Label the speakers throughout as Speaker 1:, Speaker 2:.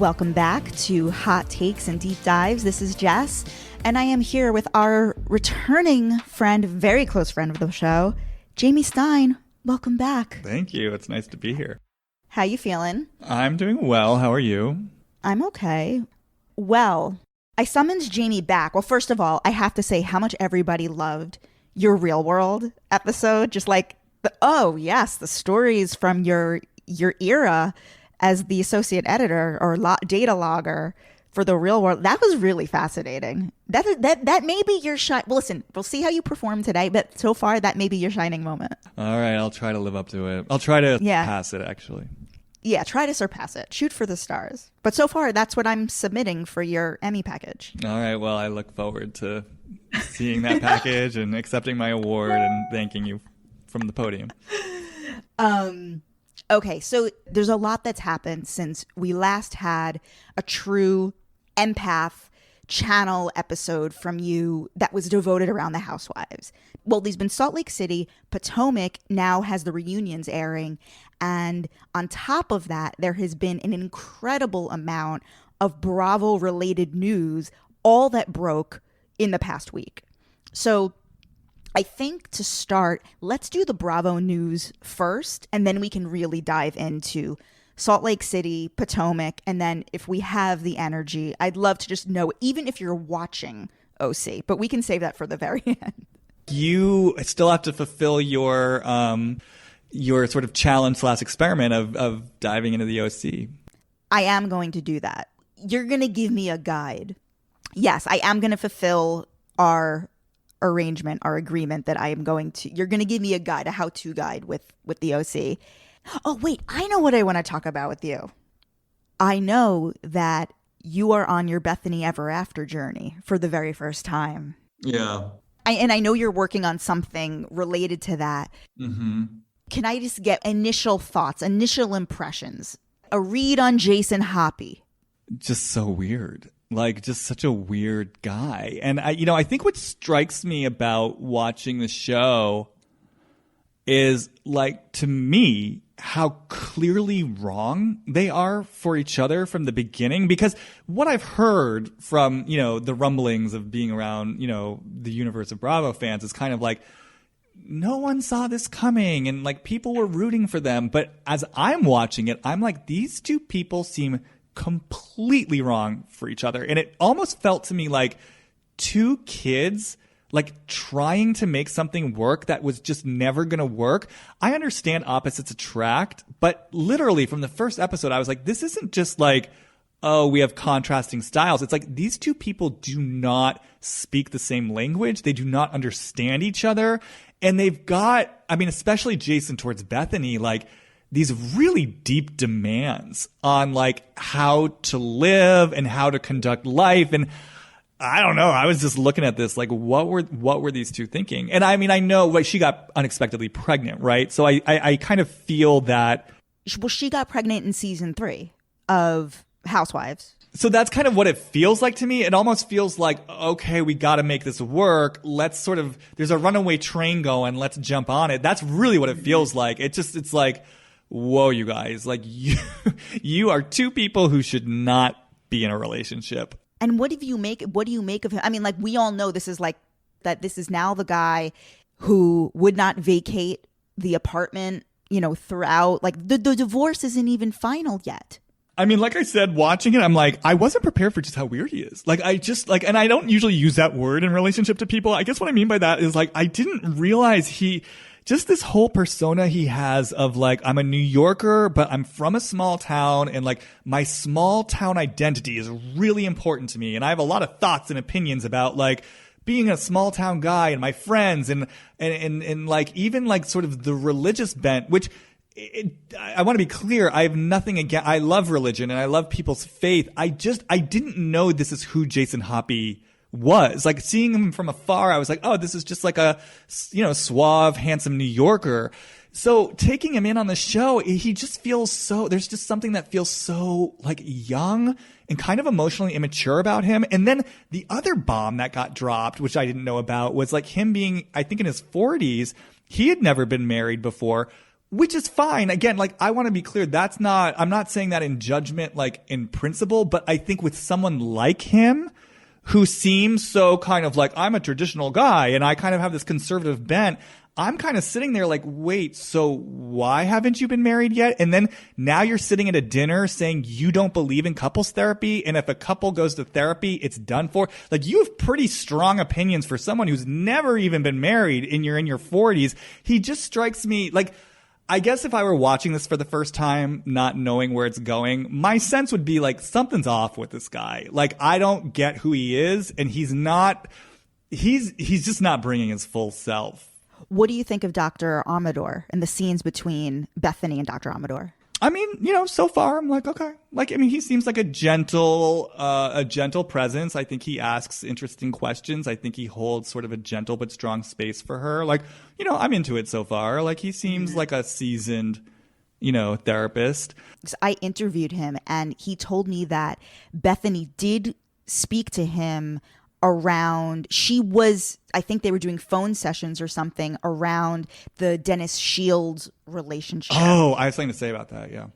Speaker 1: Welcome back to Hot Takes and Deep Dives. This is Jess, and I am here with our returning friend, very close friend of the show, Jamie Stein. Welcome back.
Speaker 2: Thank you. It's nice to be here.
Speaker 1: How you feeling?
Speaker 2: I'm doing well. How are you?
Speaker 1: I'm okay. Well, I summoned Jamie back. Well, first of all, I have to say how much everybody loved your Real World episode. Just like, the stories from your era as the associate editor or data logger for the Real World. That was really fascinating. That may be your shine. Well, listen, we'll see how you perform today, but so far that may be your shining moment.
Speaker 2: All right, I'll try to live up to it. I'll try to pass it, actually.
Speaker 1: Yeah, try to surpass it. Shoot for the stars. But so far, that's what I'm submitting for your Emmy package.
Speaker 2: All right, well, I look forward to seeing that package and accepting my award and thanking you from the podium.
Speaker 1: Okay, so there's a lot that's happened since we last had a true empath channel episode from you that was devoted around the Housewives. Well, there's been Salt Lake City. Potomac now has the reunions airing. And on top of that, there has been an incredible amount of Bravo-related news, all that broke in the past week. So I think to start, let's do the Bravo news first, and then we can really dive into Salt Lake City, Potomac, and then if we have the energy, I'd love to just know, even if you're watching OC, but we can save that for the very end.
Speaker 2: You still have to fulfill your sort of challenge / experiment of diving into the OC.
Speaker 1: I am going to do that. You're going to give me a guide. Yes, I am going to fulfill our arrangement, our agreement that I am going to, you're going to give me a guide, a how-to guide with the OC. Oh, wait, I know what I want to talk about with you. I know that you are on your Bethenny Ever After journey for the very first time.
Speaker 2: Yeah.
Speaker 1: And I know you're working on something related to that.
Speaker 2: Mm-hmm.
Speaker 1: Can I just get initial thoughts, initial impressions? A read on Jason Hoppy.
Speaker 2: Just so weird. Like, just such a weird guy. And I think what strikes me about watching the show is, like, to me, how clearly wrong they are for each other from the beginning. Because what I've heard from, the rumblings of being around, the universe of Bravo fans is kind of like, no one saw this coming and, like, people were rooting for them. But as I'm watching it, I'm like, these two people seem completely wrong for each other. And it almost felt to me like two kids like trying to make something work that was just never going to work. I understand opposites attract, but literally from the first episode, I was like, this isn't just like, oh, we have contrasting styles. It's like these two people do not speak the same language. They do not understand each other. And they've got, especially Jason towards Bethenny, like, these really deep demands on like how to live and how to conduct life. And I don't know. I was just looking at this like, what were these two thinking? And I know like she got unexpectedly pregnant, right? So I kind of feel that.
Speaker 1: Well, she got pregnant in season 3 of Housewives.
Speaker 2: So that's kind of what it feels like to me. It almost feels like, okay, we got to make this work. Let's there's a runaway train going. Let's jump on it. That's really what it feels like. It's like, whoa, you guys, like you are two people who should not be in a relationship.
Speaker 1: And what do you make of him? Like, we all know this is like that. This is now the guy who would not vacate the apartment, throughout. Like the divorce isn't even final yet.
Speaker 2: Like I said, watching it, I'm like, I wasn't prepared for just how weird he is. Like, and I don't usually use that word in relationship to people. I guess what I mean by that is like, I didn't realize just this whole persona he has of like, I'm a New Yorker, but I'm from a small town and like my small town identity is really important to me. And I have a lot of thoughts and opinions about like being a small town guy and my friends and like even like sort of the religious bent, which I want to be clear. I have nothing against, I love religion and I love people's faith. I didn't know this is who Jason Hoppy was. Like seeing him from afar, I was like, oh, this is just like a, suave, handsome New Yorker. So taking him in on the show, he just feels so, there's just something that feels so like young and kind of emotionally immature about him. And then the other bomb that got dropped, which I didn't know about, was like him being, I think in his 40s, he had never been married before, which is fine. Again, like, I want to be clear. I'm not saying that in judgment, like in principle, but I think with someone like him who seems so kind of like, I'm a traditional guy and I kind of have this conservative bent, I'm kind of sitting there like, wait, so why haven't you been married yet? And then now you're sitting at a dinner saying you don't believe in couples therapy. And if a couple goes to therapy, it's done for. Like, you have pretty strong opinions for someone who's never even been married and you're in your 40s. He just strikes me like, I guess if I were watching this for the first time, not knowing where it's going, my sense would be like, something's off with this guy. Like, I don't get who he is, and he's just not bringing his full self.
Speaker 1: What do you think of Dr. Amador and the scenes between Bethenny and Dr. Amador?
Speaker 2: I mean, so far I'm like, okay. Like, I mean, he seems like a gentle presence. I think he asks interesting questions. I think he holds sort of a gentle but strong space for her. Like, I'm into it so far. Like, he seems like a seasoned, therapist.
Speaker 1: I interviewed him and he told me that Bethenny did speak to him around, I think they were doing phone sessions or something around the Dennis Shields relationship.
Speaker 2: Oh, I have something to say about that. Yeah.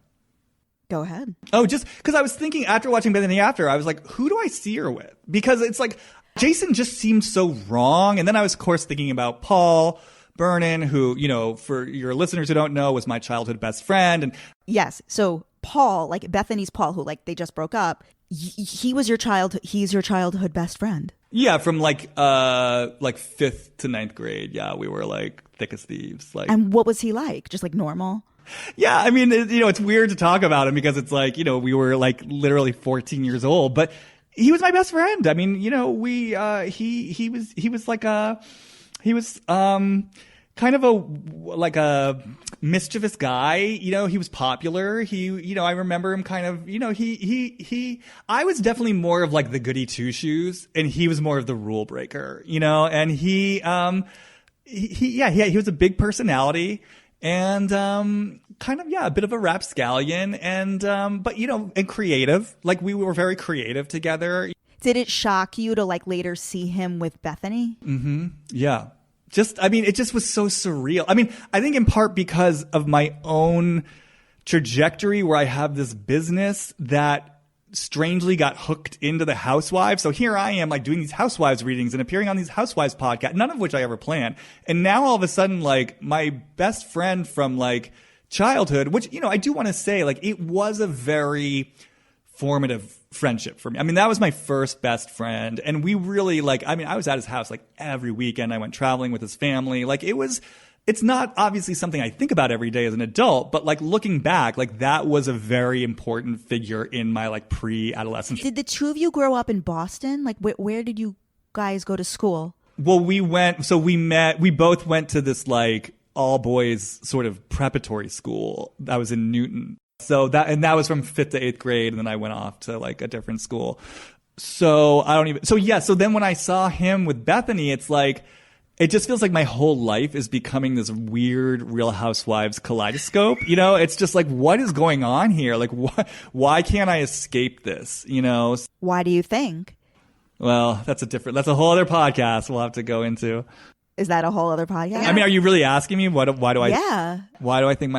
Speaker 1: Go ahead.
Speaker 2: Oh, just because I was thinking after watching Bethenny After, I was like, who do I see her with? Because it's like, Jason just seems so wrong. And then I was, of course, thinking about Paul Vernon, who, for your listeners who don't know, was my childhood best friend. And
Speaker 1: yes. So Paul, like Bethenny's Paul, who like they just broke up, he's your childhood best friend.
Speaker 2: Yeah, from like 5th to 9th grade. Yeah, we were like thick as thieves. Like,
Speaker 1: and what was he like? Just like normal?
Speaker 2: Yeah, I mean, it's weird to talk about him because it's like, we were like literally 14 years old, but he was my best friend. I mean, he was kind of a mischievous guy. He was popular. I remember him kind of, I was definitely more of like the goody two shoes and he was more of the rule breaker, and he was a big personality and, kind of, a bit of a rapscallion and creative. Like, we were very creative together.
Speaker 1: Did it shock you to like later see him with Bethenny?
Speaker 2: Mm-hmm. Yeah. It just was so surreal. I mean, I think in part because of my own trajectory where I have this business that strangely got hooked into the Housewives. So here I am like doing these Housewives readings and appearing on these Housewives podcasts, none of which I ever planned. And now all of a sudden, like, my best friend from like childhood, which, I do want to say, like, it was a very formative friendship for me. I mean, that was my first best friend. And we really I was at his house like every weekend. I went traveling with his family. Like, it's not obviously something I think about every day as an adult, but like looking back, like that was a very important figure in my like pre-adolescence.
Speaker 1: Did the two of you grow up in Boston? Like where did you guys go to school?
Speaker 2: Well, we both went to this like all boys sort of preparatory school that was in Newton. So that was from 5th to 8th grade. And then I went off to like a different school. So so then when I saw him with Bethenny, it's like, it just feels like my whole life is becoming this weird Real Housewives kaleidoscope. It's just like, what is going on here? Like, why can't I escape this?
Speaker 1: Why do you think?
Speaker 2: Well, that's a whole other podcast we'll have to go into.
Speaker 1: Is that a whole other podcast?
Speaker 2: I mean, are you really asking me why do I think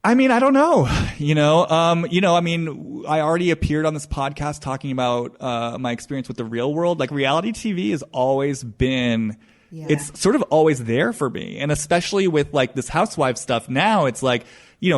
Speaker 2: I mean, I don't know. I mean, I already appeared on this podcast talking about my experience with the real world. Like, reality TV has always been, it's sort of always there for me. And especially with like this housewife stuff now, it's like,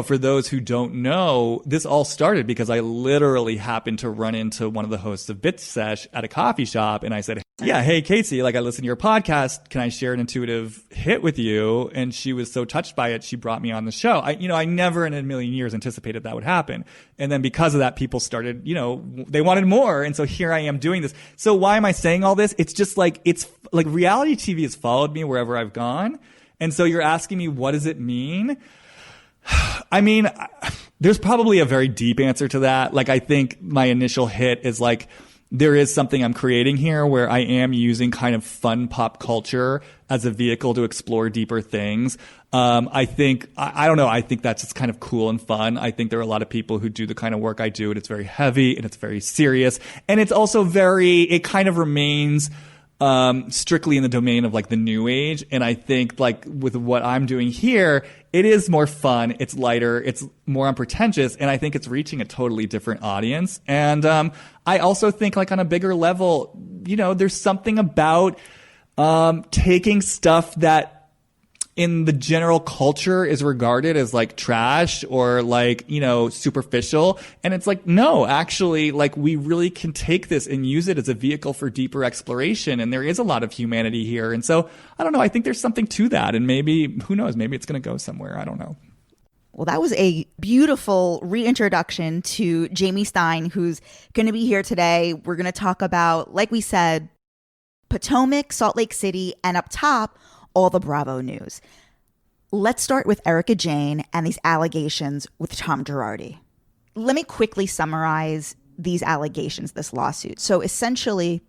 Speaker 2: for those who don't know, this all started because I literally happened to run into one of the hosts of Bit Sesh at a coffee shop. And I said, yeah, hey, Casey, like, I listen to your podcast. Can I share an intuitive hit with you? And she was so touched by it, she brought me on the show. I never in a million years anticipated that would happen. And then because of that, people started, they wanted more. And so here I am doing this. So why am I saying all this? It's just like, reality TV has followed me wherever I've gone. And so you're asking me, what does it mean? I mean, there's probably a very deep answer to that. Like, I think my initial hit is like, there is something I'm creating here where I am using kind of fun pop culture as a vehicle to explore deeper things. I think, I don't know, I think that's just kind of cool and fun. I think there are a lot of people who do the kind of work I do, and it's very heavy and it's very serious. And it's also it kind of remains strictly in the domain of like the new age. And I think like with what I'm doing here, it is more fun. It's lighter. It's more unpretentious. And I think it's reaching a totally different audience. And, I also think like on a bigger level, you know, there's something about, taking stuff that in the general culture is regarded as like trash or like, you know, superficial. And it's like, no, actually, like we really can take this and use it as a vehicle for deeper exploration. And there is a lot of humanity here. And so I don't know. I think there's something to that. And maybe, who knows, maybe it's going to go somewhere. I don't know.
Speaker 1: Well, that was a beautiful reintroduction to Jamie Stein, who's going to be here today. We're going to talk about, like we said, Potomac, Salt Lake City, and up top, all the Bravo news. Let's start with Erika Jayne and these allegations with Tom Girardi. Let me quickly summarize these allegations, this lawsuit. So essentially,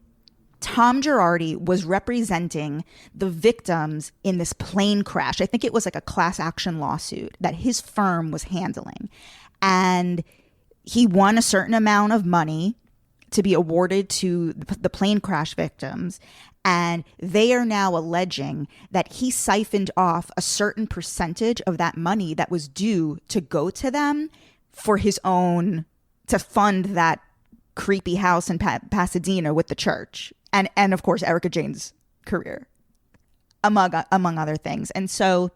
Speaker 1: Tom Girardi was representing the victims in this plane crash. I think it was like a class action lawsuit that his firm was handling. And he won a certain amount of money to be awarded to the plane crash victims. And they are now alleging that he siphoned off a certain percentage of that money that was due to go to them for his own, to fund that creepy house in Pasadena with the church. And of course, Erika Jayne's career, among other things. And so,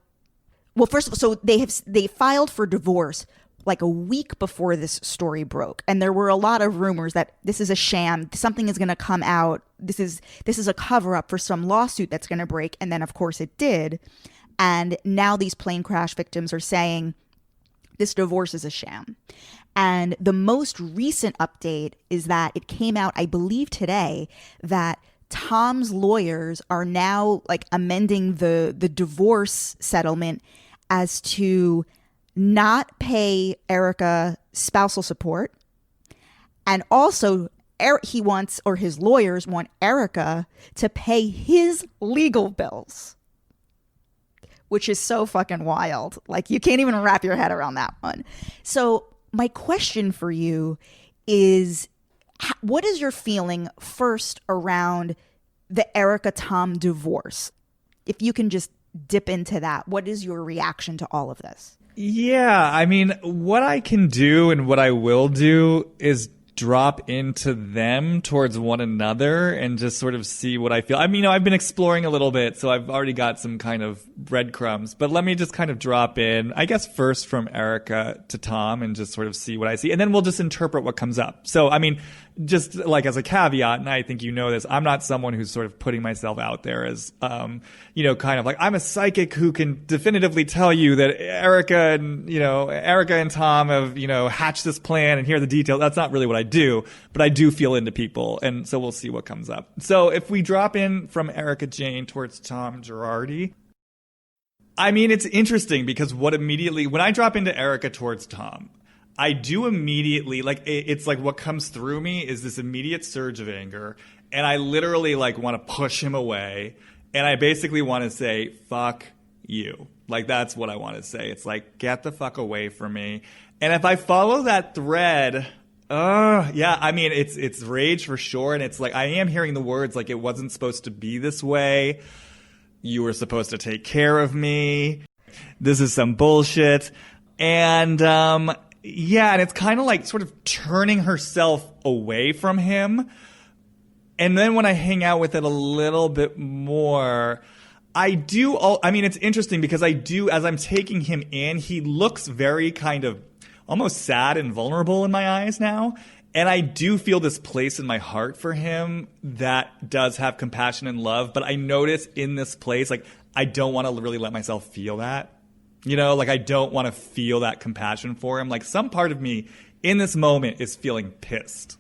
Speaker 1: well, first of all, so they filed for divorce like a week before this story broke. And there were a lot of rumors that this is a sham. Something is going to come out. This is a cover up for some lawsuit that's going to break. And then of course it did. And now these plane crash victims are saying this divorce is a sham. And the most recent update is that it came out, I believe today, that Tom's lawyers are now like amending the divorce settlement as to not pay Erika spousal support. And also he wants, or his lawyers want Erika to pay his legal bills, which is so fucking wild. Like you can't even wrap your head around that one. So my question for you is, what is your feeling first around the Erika Tom divorce? If you can just dip into that, what is your reaction to all of this?
Speaker 2: Yeah, I mean, what I can do and what I will do is drop into them towards one another and just sort of see what I feel. I mean, you know, I've been exploring a little bit, so I've already got some kind of breadcrumbs, but let me just kind of drop in, I guess, first from Erika to Tom and just sort of see what I see. And then we'll just interpret what comes up. So, I mean, just like as a caveat, and I think you know this, I'm not someone who's sort of putting myself out there as, you know, kind of like I'm a psychic who can definitively tell you that Erika and Tom have, you know, hatched this plan and here are the details. That's not really what I do, but I do feel into people. And so we'll see what comes up. So if we drop in from Erika Jayne towards Tom Girardi, I mean, it's interesting because when I drop into Erika towards Tom, I do immediately, like, it's like what comes through me is this immediate surge of anger. And I literally, like, want to push him away. And I basically want to say, fuck you. Like, that's what I want to say. It's like, get the fuck away from me. And if I follow that thread, yeah, I mean, it's rage for sure. And it's like, I am hearing the words, like, it wasn't supposed to be this way. You were supposed to take care of me. This is some bullshit. And, yeah, and it's kind of like sort of turning herself away from him. And then when I hang out with it a little bit more, I mean, it's interesting because as I'm taking him in, he looks very kind of almost sad and vulnerable in my eyes now. And I do feel this place in my heart for him that does have compassion and love. But I notice in this place, like, I don't want to really let myself feel that. You know, like I don't want to feel that compassion for him. Like some part of me in this moment is feeling pissed.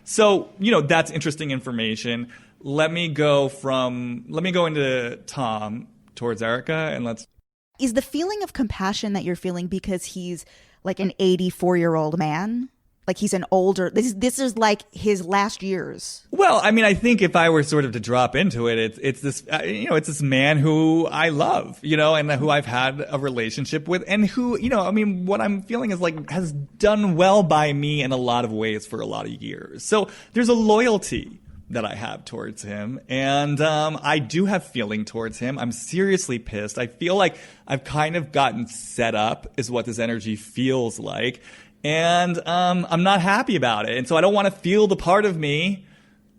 Speaker 2: So, you know, that's interesting information. Let me go into Tom towards Erika and
Speaker 1: Is the feeling of compassion that you're feeling because he's like an 84-year-old man? Like he's an older, this is like his last years.
Speaker 2: Well, I mean, I think if I were sort of to drop into it, it's this, you know, it's this man who I love, you know, and who I've had a relationship with and who, you know, I mean, what I'm feeling is like has done well by me in a lot of ways for a lot of years. So there's a loyalty that I have towards him. And I do have feeling towards him. I'm seriously pissed. I feel like I've kind of gotten set up is what this energy feels like. And I'm not happy about it. And so I don't want to feel the part of me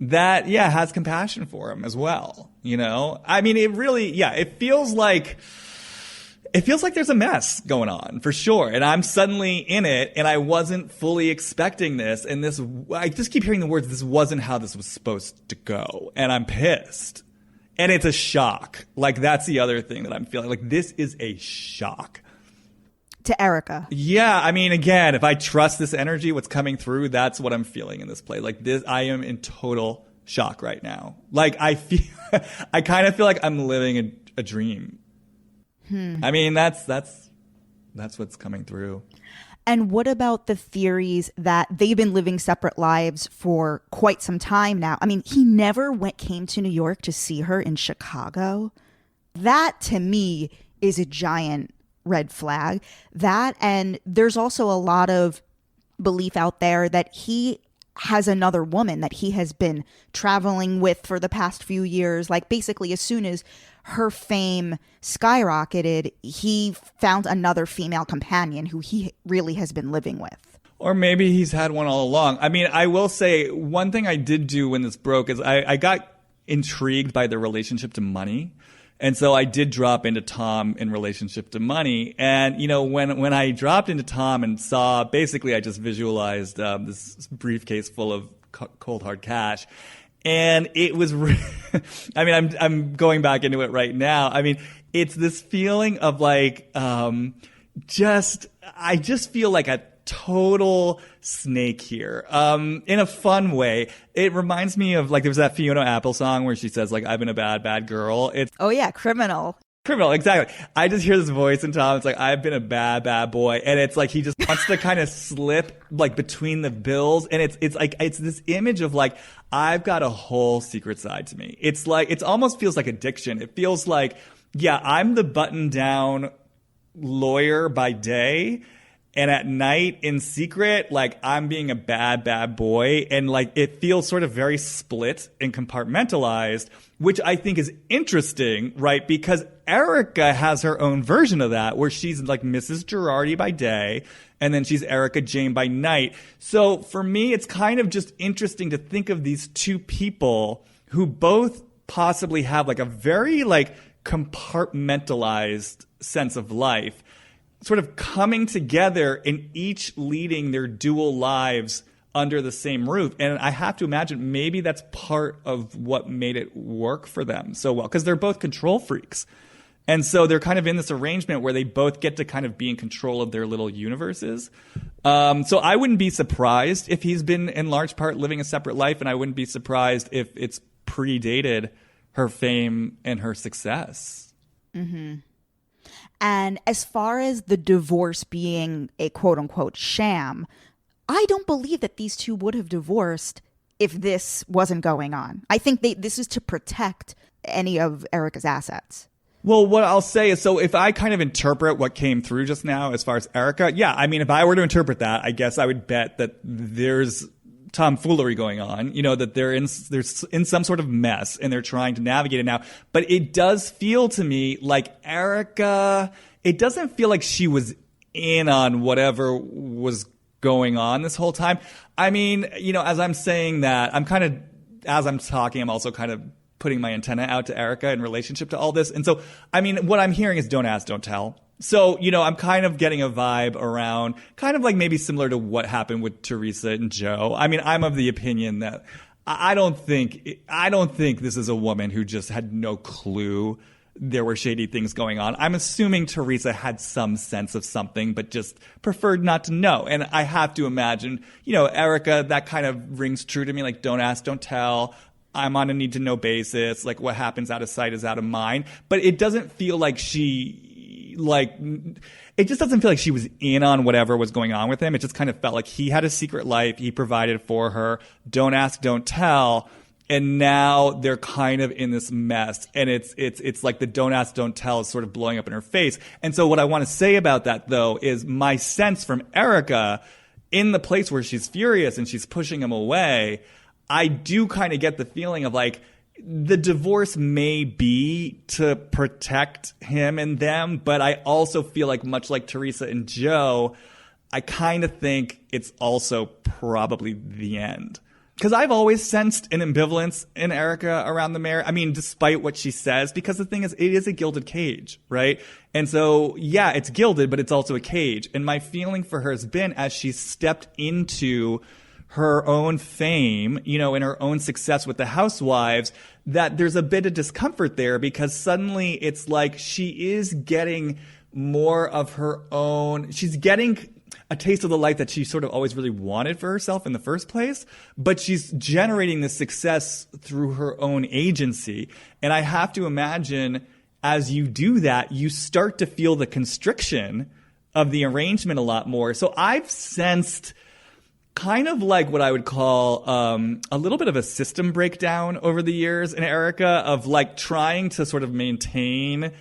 Speaker 2: that, has compassion for him as well. You know, I mean, it really, it feels like there's a mess going on for sure. And I'm suddenly in it and I wasn't fully expecting this. And I just keep hearing the words, this wasn't how this was supposed to go. And I'm pissed. And it's a shock. Like, that's the other thing that I'm feeling. Like, this is a shock.
Speaker 1: To Erika.
Speaker 2: Yeah. I mean, again, if I trust this energy, what's coming through, that's what I'm feeling in this play. Like this, I am in total shock right now. Like I kind of feel like I'm living a dream. I mean, that's what's coming through.
Speaker 1: And what about the theories that they've been living separate lives for quite some time now? I mean, he never came to New York to see her in Chicago. That to me is a giant red flag. That, and there's also a lot of belief out there that he has another woman that he has been traveling with for the past few years. Like basically as soon as her fame skyrocketed, he found another female companion who he really has been living with.
Speaker 2: Or maybe he's had one all along. I mean, I will say one thing I did do when this broke is I got intrigued by their relationship to money. And so I did drop into Tom in relationship to money. And, you know, when I dropped into Tom and saw, basically I just visualized this briefcase full of cold hard cash. And it was, I mean, I'm going back into it right now. I mean, it's this feeling of like, I just feel like a total snake here, in a fun way. It reminds me of like, there was that Fiona Apple song where she says like, I've been a bad, bad girl.
Speaker 1: Oh yeah. Criminal,
Speaker 2: exactly. I just hear this voice in Tom. It's like, I've been a bad, bad boy. And it's like, he just wants to kind of slip like between the bills. And it's like, it's this image of like, I've got a whole secret side to me. It's like, it almost feels like addiction. It feels like, I'm the button down lawyer by day. And at night in secret, like I'm being a bad, bad boy. And like it feels sort of very split and compartmentalized, which I think is interesting, right? Because Erika has her own version of that where she's like Mrs. Girardi by day and then she's Erika Jayne by night. So for me, it's kind of just interesting to think of these two people who both possibly have like a very like compartmentalized sense of life, sort of coming together and each leading their dual lives under the same roof. And I have to imagine maybe that's part of what made it work for them so well, because they're both control freaks. And so they're kind of in this arrangement where they both get to kind of be in control of their little universes. So I wouldn't be surprised if he's been in large part living a separate life, and I wouldn't be surprised if it's predated her fame and her success.
Speaker 1: Mm-hmm. And as far as the divorce being a quote unquote sham, I don't believe that these two would have divorced if this wasn't going on. I think this is to protect any of Erika's assets.
Speaker 2: Well, what I'll say is, so if I kind of interpret what came through just now as far as Erika, I mean, if I were to interpret that, I guess I would bet that there's tomfoolery going on, you know, that they're in some sort of mess and they're trying to navigate it now. But it does feel to me like Erika, it doesn't feel like she was in on whatever was going on this whole time. I mean, you know, as I'm saying that, as I'm talking, I'm also kind of putting my antenna out to Erika in relationship to all this. And so, I mean, what I'm hearing is don't ask, don't tell. So, you know, I'm kind of getting a vibe around kind of like maybe similar to what happened with Teresa and Joe. I mean, I'm of the opinion that I don't think this is a woman who just had no clue there were shady things going on. I'm assuming Teresa had some sense of something, but just preferred not to know. And I have to imagine, you know, Erika, that kind of rings true to me. Like, don't ask, don't tell. I'm on a need to know basis. Like, what happens out of sight is out of mind. But it doesn't feel like it just doesn't feel like she was in on whatever was going on with him. It just kind of felt like he had a secret life. He provided for her. Don't ask, don't tell. And now they're kind of in this mess. And it's like the don't ask, don't tell is sort of blowing up in her face. And so what I want to say about that, though, is my sense from Erika in the place where she's furious and she's pushing him away, I do kind of get the feeling of like the divorce may be to protect him and them, but I also feel like much like Teresa and Joe, I kind of think it's also probably the end. Because I've always sensed an ambivalence in Erika around the marriage. I mean, despite what she says, because the thing is, it is a gilded cage, right? And so, yeah, it's gilded, but it's also a cage. And my feeling for her has been, as she's stepped into her own fame, you know, and her own success with the Housewives, that there's a bit of discomfort there because suddenly it's like she is getting more of her own. She's getting a taste of the life that she sort of always really wanted for herself in the first place, but she's generating this success through her own agency. And I have to imagine as you do that, you start to feel the constriction of the arrangement a lot more. So I've sensed kind of like what I would call a little bit of a system breakdown over the years in Erika of like trying to sort of maintain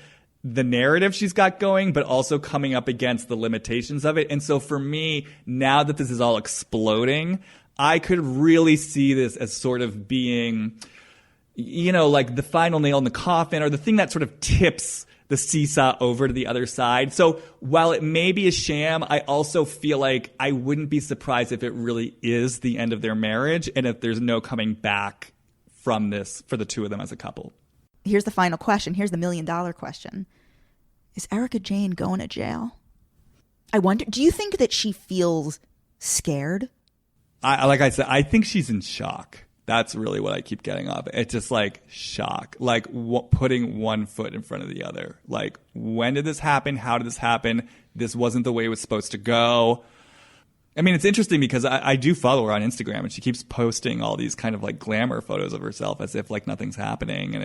Speaker 2: the narrative she's got going, but also coming up against the limitations of it. And so for me, now that this is all exploding, I could really see this as sort of being, you know, like the final nail in the coffin or the thing that sort of tips the seesaw over to the other side. So while it may be a sham, I also feel like I wouldn't be surprised if it really is the end of their marriage and if there's no coming back from this for the two of them as a couple.
Speaker 1: Here's the final question. Here's the $1 million question. Is Erika Jayne going to jail? I wonder, do you think that she feels scared?
Speaker 2: Like I said, I think she's in shock. That's really what I keep getting off. It's just like shock, like putting one foot in front of the other. Like, when did this happen? How did this happen? This wasn't the way it was supposed to go. I mean, it's interesting because I do follow her on Instagram and she keeps posting all these kind of like glamour photos of herself as if like nothing's happening. And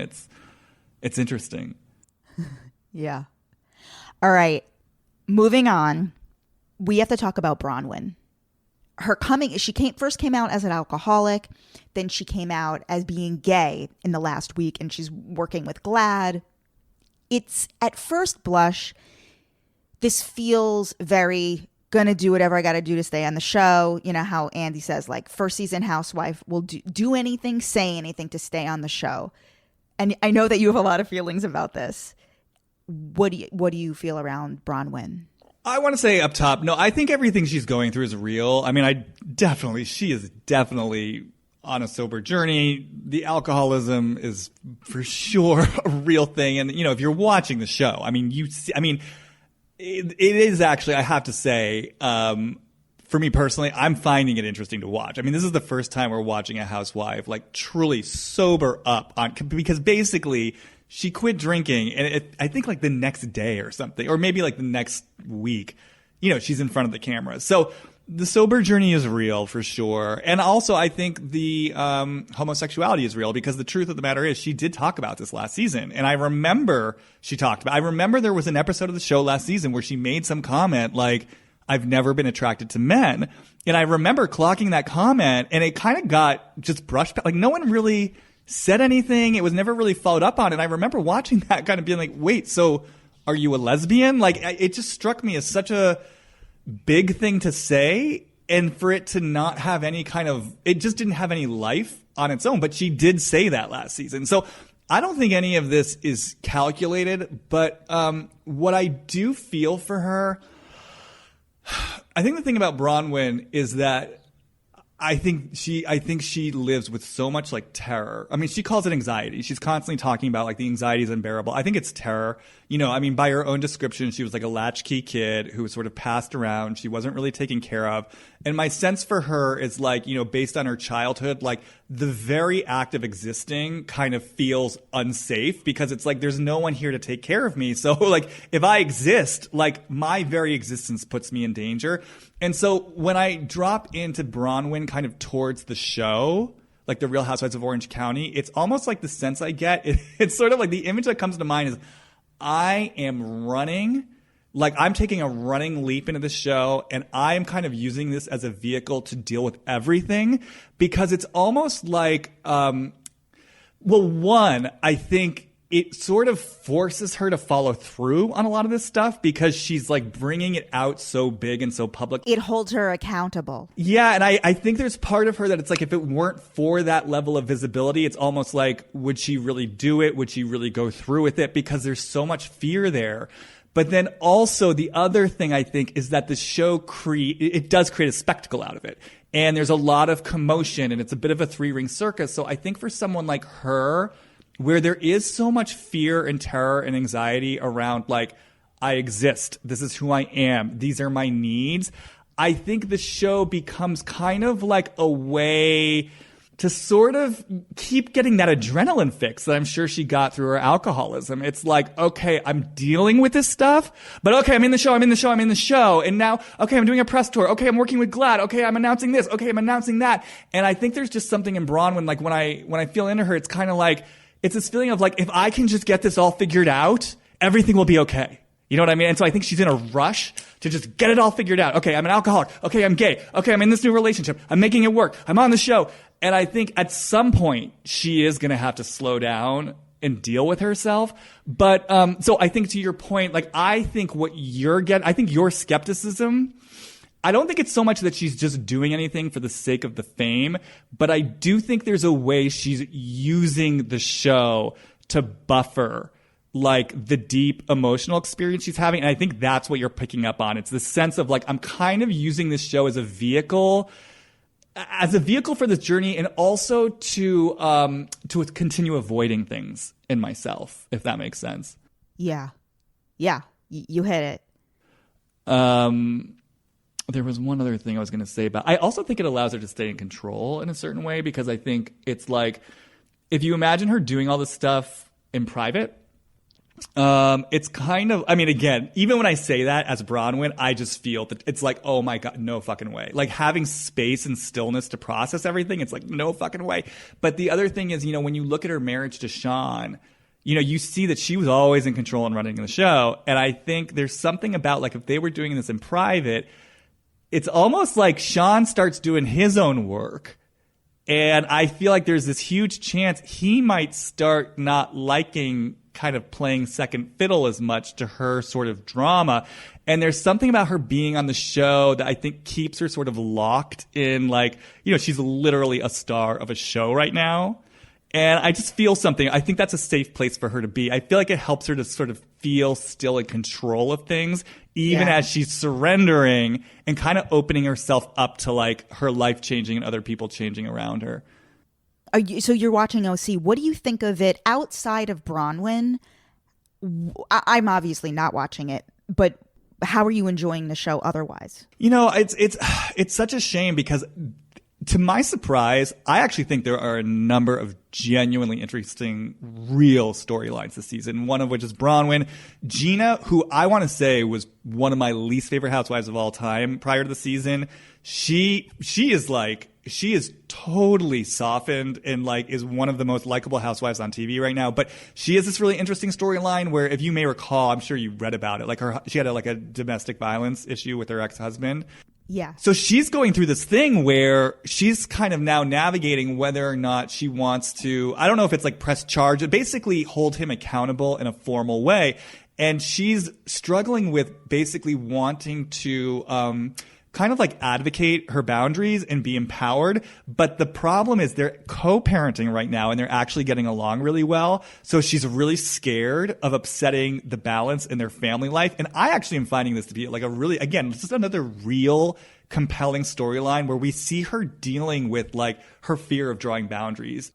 Speaker 2: it's interesting.
Speaker 1: Yeah. All right. Moving on. We have to talk about Braunwyn. She first came out as an alcoholic. Then she came out as being gay in the last week and she's working with GLAAD. It's at first blush, this feels very gonna do whatever I gotta do to stay on the show. You know how Andy says, like, first season housewife will do anything, say anything to stay on the show. And I know that you have a lot of feelings about this. What do you feel around Braunwyn?
Speaker 2: I want to say up top, no, I think everything she's going through is real. I mean, she is definitely on a sober journey. The alcoholism is for sure a real thing. And, you know, if you're watching the show, I mean, it is actually, I have to say, for me personally, I'm finding it interesting to watch. I mean, this is the first time we're watching a housewife like truly sober up because basically she quit drinking and I think like the next day or something, or maybe like the next week, you know, she's in front of the camera. So the sober journey is real for sure. And also I think the homosexuality is real because the truth of the matter is she did talk about this last season. And I remember there was an episode of the show last season where she made some comment like, I've never been attracted to men. And I remember clocking that comment and it kind of got just brushed back. Like no one really said anything. It was never really followed up on. And I remember watching that kind of being like, wait, so are you a lesbian? Like it just struck me as such a big thing to say. And for it to not have any kind of, it just didn't have any life on its own. But she did say that last season. So I don't think any of this is calculated. But what I do feel for her, I think the thing about Braunwyn is that I think she lives with so much like terror. I mean, she calls it anxiety. She's constantly talking about like the anxiety is unbearable. I think it's terror. You know, I mean, by her own description, she was like a latchkey kid who was sort of passed around. She wasn't really taken care of. And my sense for her is like, you know, based on her childhood, like the very act of existing kind of feels unsafe because it's like, there's no one here to take care of me. So like, if I exist, like my very existence puts me in danger. And so when I drop into Braunwyn kind of towards the show, like the Real Housewives of Orange County, it's almost like the sense I get. It's sort of like the image that comes to mind is I am running, like I'm taking a running leap into the show and I am kind of using this as a vehicle to deal with everything because it's almost like, well, one, I think it sort of forces her to follow through on a lot of this stuff because she's like bringing it out so big and so public.
Speaker 1: It holds her accountable.
Speaker 2: Yeah, and I think there's part of her that it's like if it weren't for that level of visibility, it's almost like, would she really do it? Would she really go through with it? Because there's so much fear there. But then also the other thing I think is that the show it does create a spectacle out of it. And there's a lot of commotion and it's a bit of a three-ring circus. So I think for someone like her, where there is so much fear and terror and anxiety around like, I exist, this is who I am, these are my needs, I think the show becomes kind of like a way to sort of keep getting that adrenaline fix that I'm sure she got through her alcoholism. It's like, okay, I'm dealing with this stuff, but okay, I'm in the show. And now, okay, I'm doing a press tour. Okay, I'm working with GLAAD. Okay, I'm announcing this. Okay, I'm announcing that. And I think there's just something in Braunwyn, like when I feel into her, it's kind of like, it's this feeling of like, if I can just get this all figured out, everything will be okay. You know what I mean? And so I think she's in a rush to just get it all figured out. Okay, I'm an alcoholic. Okay, I'm gay. Okay, I'm in this new relationship. I'm making it work. I'm on the show. And I think at some point she is going to have to slow down and deal with herself. But so I think to your point, like I think I think your skepticism, I don't think it's so much that she's just doing anything for the sake of the fame, but I do think there's a way she's using the show to buffer like the deep emotional experience she's having. And I think that's what you're picking up on. It's the sense of like, I'm kind of using this show as a vehicle for this journey and also to continue avoiding things in myself, if that makes sense.
Speaker 1: Yeah. Yeah. You hit it.
Speaker 2: There was one other thing I was going to say about, I also think it allows her to stay in control in a certain way, because I think it's like, if you imagine her doing all this stuff in private, it's kind of, I mean, again, even when I say that as Braunwyn, I just feel that it's like, oh my God, no fucking way. Like having space and stillness to process everything, it's like, no fucking way. But the other thing is, you know, when you look at her marriage to Sean, you know, you see that she was always in control and running the show. And I think there's something about like, if they were doing this in private, it's almost like Sean starts doing his own work. And I feel like there's this huge chance he might start not liking kind of playing second fiddle as much to her sort of drama. And there's something about her being on the show that I think keeps her sort of locked in, like, you know, she's literally a star of a show right now. And I just feel something. I think that's a safe place for her to be. I feel like it helps her to sort of feel still in control of things, even as she's surrendering and kind of opening herself up to like her life changing and other people changing around her.
Speaker 1: So you're watching OC. What do you think of it outside of Braunwyn? I'm obviously not watching it, but how are you enjoying the show otherwise?
Speaker 2: You know, it's such a shame because, to my surprise, I actually think there are a number of genuinely interesting, real storylines this season, one of which is Braunwyn. Gina, who I want to say was one of my least favorite housewives of all time prior to the season, she is totally softened and like is one of the most likable housewives on TV right now. But she has this really interesting storyline where, if you may recall, I'm sure you read about it, like she had a domestic violence issue with her ex-husband.
Speaker 1: Yeah.
Speaker 2: So she's going through this thing where she's kind of now navigating whether or not she wants to, I don't know if it's like press charge, but basically hold him accountable in a formal way. And she's struggling with basically wanting to kind of like advocate her boundaries and be empowered. But the problem is they're co-parenting right now and they're actually getting along really well. So she's really scared of upsetting the balance in their family life. And I actually am finding this to be like a really, again, just another real compelling storyline where we see her dealing with like her fear of drawing boundaries.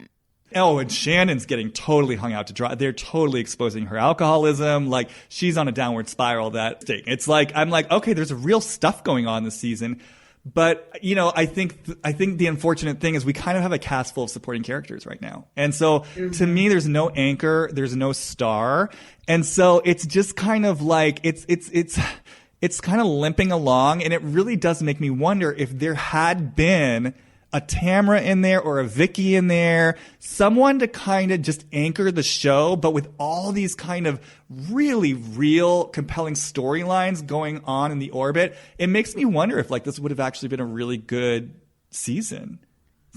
Speaker 2: Oh, and Shannon's getting totally hung out to dry. They're totally exposing her alcoholism. Like, she's on a downward spiral. It's like, I'm like, okay, there's real stuff going on this season. But, you know, I think the unfortunate thing is we kind of have a cast full of supporting characters right now. And so to me, there's no anchor, there's no star. And so it's just kind of like, it's kind of limping along. And it really does make me wonder if there had been a Tamara in there or a Vicky in there, someone to kind of just anchor the show, but with all these kind of really real compelling storylines going on in the orbit, it makes me wonder if like this would have actually been a really good season.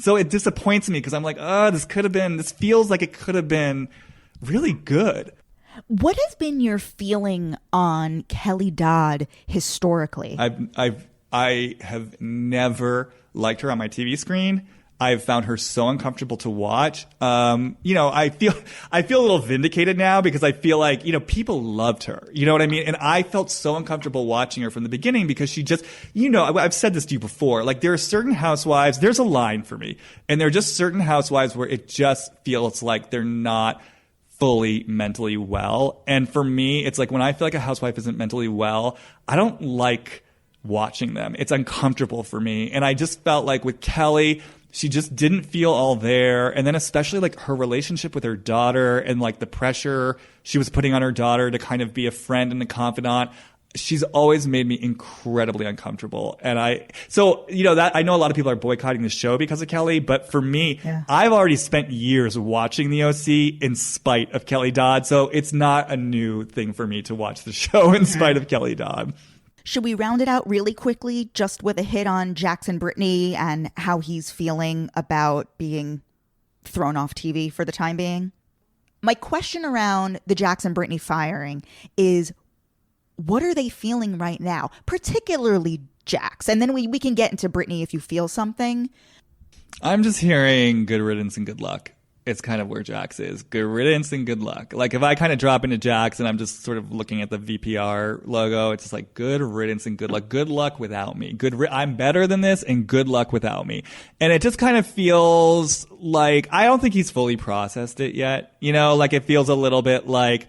Speaker 2: So it disappoints me because I'm like, this feels like it could have been really good.
Speaker 1: What has been your feeling on Kelly Dodd historically?
Speaker 2: I have never liked her on my TV screen. I've found her so uncomfortable to watch. I feel a little vindicated now because I feel like, people loved her. You know what I mean? And I felt so uncomfortable watching her from the beginning because she just, I've said this to you before, like there are certain housewives, there's a line for me. And there are just certain housewives where it just feels like they're not fully mentally well. And for me, it's like when I feel like a housewife isn't mentally well, I don't like watching them. It's uncomfortable for me. And I just felt like with Kelly, she just didn't feel all there. And then especially like her relationship with her daughter and like the pressure she was putting on her daughter to kind of be a friend and a confidant. She's always made me incredibly uncomfortable. And I know a lot of people are boycotting the show because of Kelly, but for me, I've already spent years watching the OC in spite of Kelly Dodd. So it's not a new thing for me to watch the show in spite of Kelly Dodd.
Speaker 1: Should we round it out really quickly just with a hit on Jax and Brittany and how he's feeling about being thrown off TV for the time being? My question around the Jax and Brittany firing is, what are they feeling right now? Particularly Jax. And then we can get into Brittany if you feel something.
Speaker 2: I'm just hearing good riddance and good luck. It's kind of where Jax is. Good riddance and good luck. Like if I kind of drop into Jax and I'm just sort of looking at the VPR logo, it's just like good riddance and good luck. Good luck without me. I'm better than this and good luck without me. And it just kind of feels like I don't think he's fully processed it yet. Like it feels a little bit like,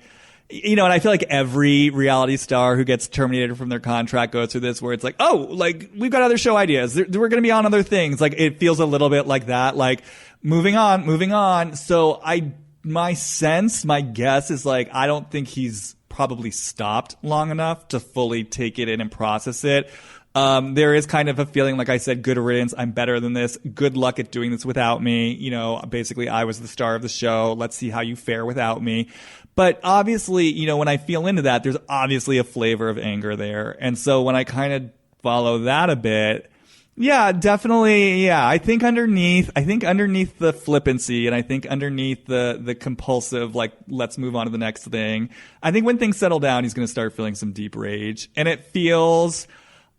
Speaker 2: and I feel like every reality star who gets terminated from their contract goes through this where it's like, oh, like we've got other show ideas. We're going to be on other things. Like it feels a little bit like that. Like moving on. So my guess is like, I don't think he's probably stopped long enough to fully take it in and process it. There is kind of a feeling, like I said, good riddance. I'm better than this. Good luck at doing this without me. Basically I was the star of the show. Let's see how you fare without me. But obviously, when I feel into that, there's obviously a flavor of anger there. And so when I kind of follow that a bit, yeah, definitely. Yeah. I think underneath the flippancy and I think underneath the compulsive, like, let's move on to the next thing. I think when things settle down, he's going to start feeling some deep rage. And it feels,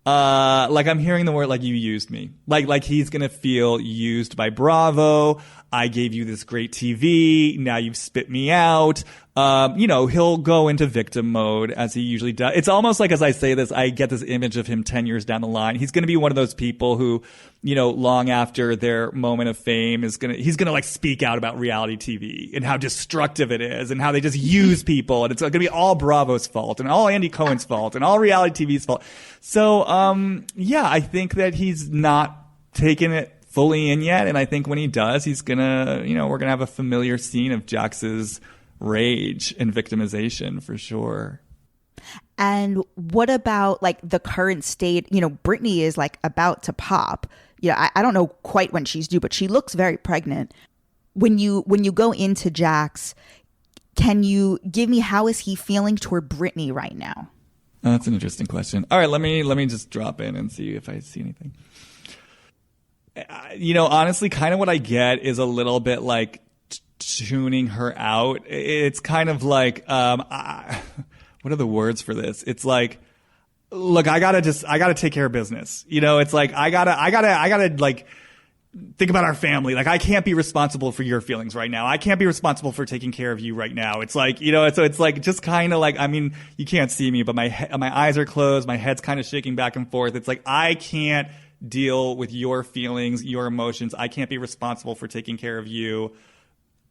Speaker 2: like I'm hearing the word like you used me. Like he's going to feel used by Bravo. I gave you this great TV. Now you've spit me out. He'll go into victim mode as he usually does. It's almost like as I say this, I get this image of him 10 years down the line. He's going to be one of those people who, long after their moment of fame he's going to like speak out about reality TV and how destructive it is and how they just use people. And it's going to be all Bravo's fault and all Andy Cohen's fault and all reality TV's fault. So, I think that he's not taken it fully in yet. And I think when he does, he's gonna, we're gonna have a familiar scene of Jax's rage and victimization for sure.
Speaker 1: And what about like the current state? Brittany is like about to pop. I don't know quite when she's due, but she looks very pregnant. When you go into Jax, can you give me how is he feeling toward Brittany right now?
Speaker 2: That's an interesting question. All right, let me just drop in and see if I see anything. Honestly, kind of what I get is a little bit like tuning her out. It's kind of like, what are the words for this? It's like, look, I gotta take care of business. It's like, I gotta like think about our family. Like I can't be responsible for your feelings right now. I can't be responsible for taking care of you right now. It's like, so it's like just kind of like, I mean, you can't see me, but my eyes are closed. My head's kind of shaking back and forth. It's like, I can't deal with your feelings, your emotions. I can't be responsible for taking care of you.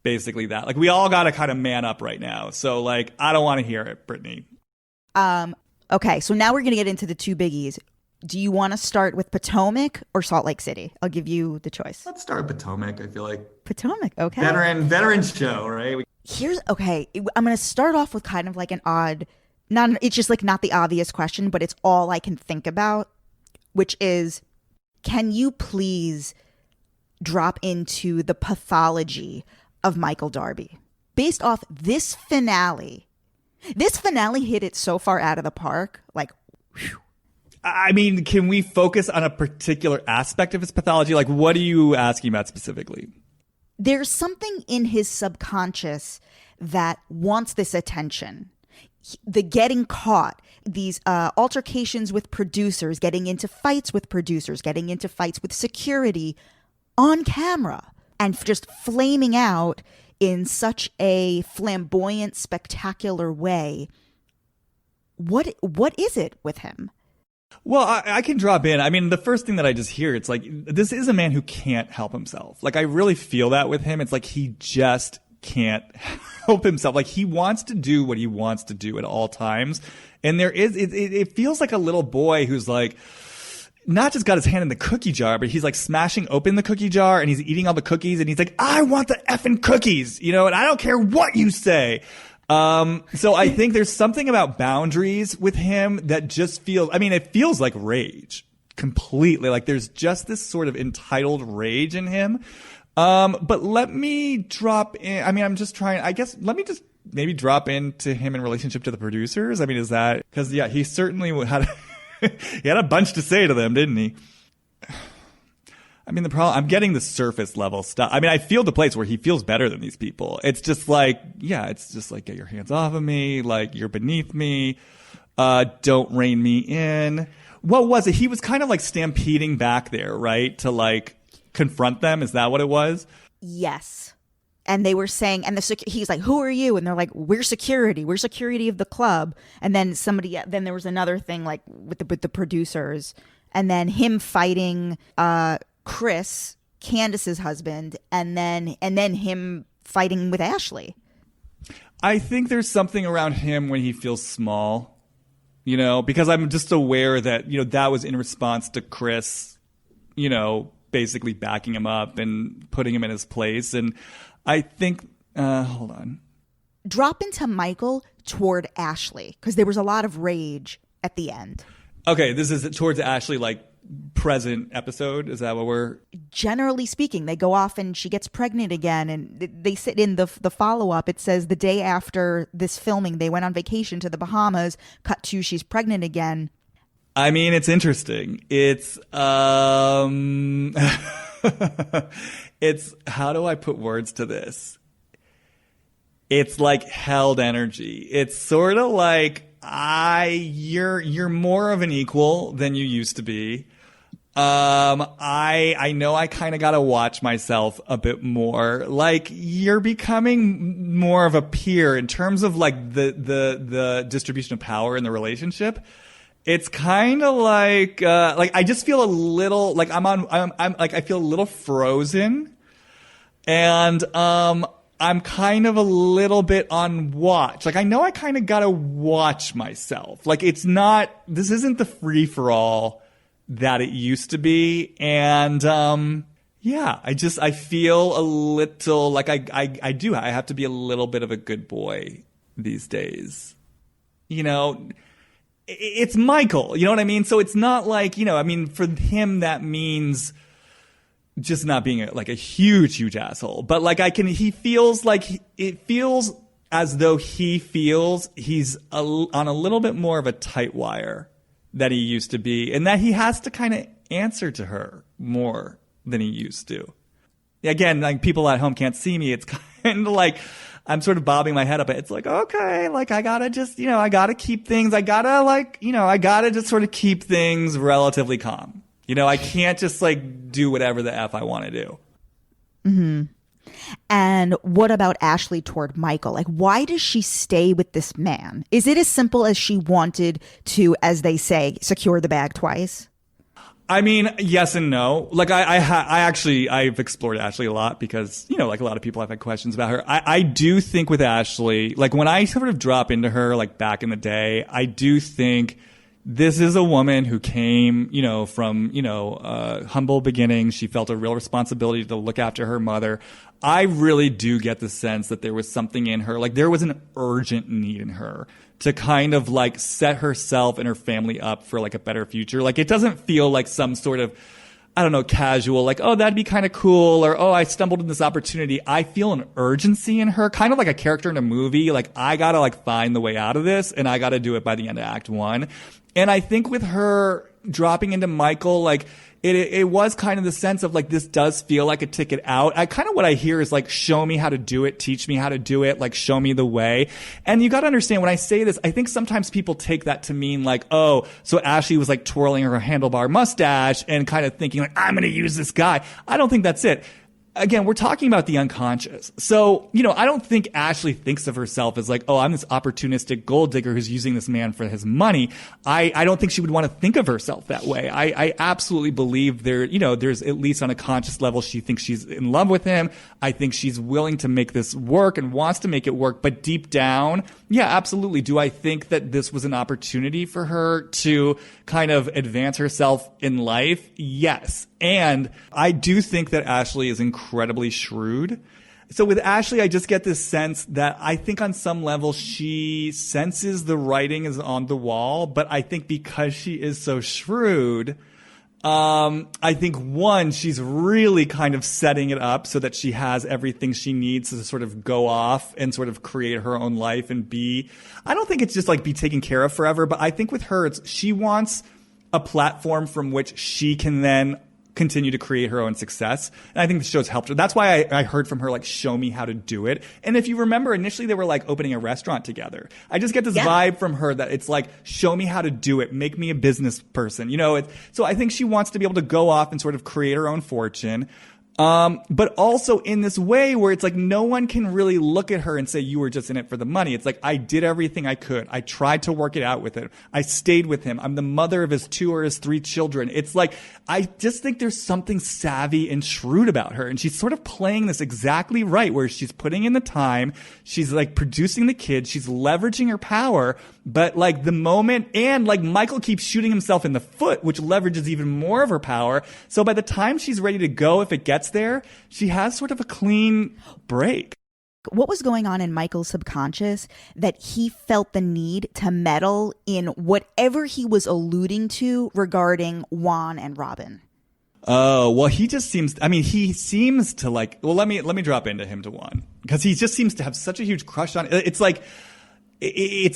Speaker 2: Basically that. Like we all got to kind of man up right now. So like, I don't want to hear it, Brittany.
Speaker 1: Okay. So now we're going to get into the two biggies. Do you want to start with Potomac or Salt Lake City? I'll give you the choice.
Speaker 2: Let's start with Potomac. I feel like
Speaker 1: Potomac. Okay.
Speaker 2: Veteran show, right?
Speaker 1: I'm going to start off with kind of like an odd, it's just like not the obvious question, but it's all I can think about, which is, can you please drop into the pathology of Michael Darby? Based off this finale hit it so far out of the park. Like, whew.
Speaker 2: I mean, can we focus on a particular aspect of his pathology? Like, what are you asking about specifically?
Speaker 1: there's something in his subconscious that wants this attention. The getting caught, these altercations with producers, getting into fights with producers, getting into fights with security on camera, and just flaming out in such a flamboyant, spectacular way. What is it with him?
Speaker 2: Well, I can drop in. I mean, the first thing that I just hear, it's like, this is a man who can't help himself. Like, I really feel that with him. It's like he just can't help himself. Like, he wants to do what he wants to do at all times. And it feels like a little boy who's like, not just got his hand in the cookie jar, but he's like smashing open the cookie jar and he's eating all the cookies and he's like, I want the effing cookies, and I don't care what you say. So I think there's something about boundaries with him that just feels, it feels like rage completely. Like there's just this sort of entitled rage in him. But let me drop in. Let me just maybe drop into him in relationship to the producers. Is that, cause yeah, he certainly had, he had a bunch to say to them, didn't he? The problem, I'm getting the surface level stuff. I feel the place where he feels better than these people. It's just like, get your hands off of me. Like, you're beneath me. Don't rein me in. What was it? He was kind of like stampeding back there, right? To like confront them. Is that what it was?
Speaker 1: Yes. And they were saying, and he's like, who are you? And they're like, we're security. We're security of the club. And then then there was another thing like with the producers, and then him fighting, Chris, Candace's husband, and then him fighting with Ashley.
Speaker 2: I think there's something around him when he feels small, because I'm just aware that, that was in response to Chris, basically backing him up and putting him in his place. And I think, hold on.
Speaker 1: Drop into Michael toward Ashley, because there was a lot of rage at the end.
Speaker 2: Okay, this is towards Ashley, like, present episode. Is that what we're
Speaker 1: generally speaking? They go off and she gets pregnant again, and they sit in the follow-up. It says the day after this filming they went on vacation to the Bahamas. Cut to she's pregnant again.
Speaker 2: It's interesting. It's it's, how do I put words to this? It's like held energy. It's sort of like you're more of an equal than you used to be. I know I kind of got to watch myself a bit more. Like, you're becoming more of a peer in terms of like the distribution of power in the relationship. It's kind of like I just feel a little like I'm like, I feel a little frozen, and I'm kind of a little bit on watch. Like, I know I kind of got to watch myself. Like, this isn't the free for all that it used to be. And, I feel a little like I have to be a little bit of a good boy these days. It's Michael, you know what I mean? So it's not like, for him that means just not being a huge asshole, but like it feels as though he feels he's on a little bit more of a tight wire than he used to be, and that he has to kind of answer to her more than he used to. Again, like, people at home can't see me. It's kind of like I'm sort of bobbing my head up. It's like, okay, like, I gotta just, I gotta keep things, I gotta just sort of keep things relatively calm. I can't just like do whatever the F I want to do.
Speaker 1: Mm-hmm. And what about Ashley toward Michael? Like, why does she stay with this man? Is it as simple as she wanted to, as they say, secure the bag twice?
Speaker 2: Yes and no. Like, I've explored Ashley a lot because, like a lot of people, I've had questions about her. I do think with Ashley, like, when I sort of drop into her, like, back in the day, I do think this is a woman who came, from, humble beginnings. She felt a real responsibility to look after her mother. I really do get the sense that there was something in her, like, there was an urgent need in her to kind of like set herself and her family up for like a better future. Like, it doesn't feel like some sort of, I don't know, casual, like, oh, that'd be kind of cool, or, oh, I stumbled in this opportunity. I feel an urgency in her, kind of like a character in a movie. Like, I gotta like find the way out of this, and I gotta do it by the end of Act 1. And I think with her dropping into Michael, like, it was kind of the sense of like, this does feel like a ticket out. What I hear is like, show me how to do it, teach me how to do it, like show me the way. And you got to understand when I say this, I think sometimes people take that to mean like, oh, so Ashley was like twirling her handlebar mustache and kind of thinking like, I'm going to use this guy. I don't think that's it. Again, we're talking about the unconscious. So, I don't think Ashley thinks of herself as like, oh, I'm this opportunistic gold digger who's using this man for his money. I don't think she would want to think of herself that way. I absolutely believe there's at least on a conscious level, she thinks she's in love with him. I think she's willing to make this work and wants to make it work. But deep down, yeah, absolutely. Do I think that this was an opportunity for her to kind of advance herself in life? Yes. And I do think that Ashley is incredibly shrewd. So with Ashley, I just get this sense that I think on some level she senses the writing is on the wall, but I think because she is so shrewd, I think one, she's really kind of setting it up so that she has everything she needs to sort of go off and sort of create her own life and I don't think it's just like be taken care of forever, but I think with her, she wants a platform from which she can then continue to create her own success. And I think the show's helped her. That's why I heard from her, like, show me how to do it. And if you remember, initially they were like opening a restaurant together. I just get this vibe from her that it's like, show me how to do it. Make me a business person. So I think she wants to be able to go off and sort of create her own fortune. But also in this way where it's like no one can really look at her and say you were just in it for the money. It's like I did everything I could. I tried to work it out with him. I stayed with him. I'm the mother of his 2 or his 3 children. It's like I just think there's something savvy and shrewd about her. And she's sort of playing this exactly right where she's putting in the time. She's like producing the kids. She's leveraging her power. But like the moment, and like Michael keeps shooting himself in the foot, which leverages even more of her power. So by the time she's ready to go, if it gets there, she has sort of a clean break.
Speaker 1: What was going on in Michael's subconscious that he felt the need to meddle in whatever he was alluding to regarding Juan and Robin?
Speaker 2: Oh, well, he seems to like, well, let me drop into him to Juan because he just seems to have such a huge crush on it. It's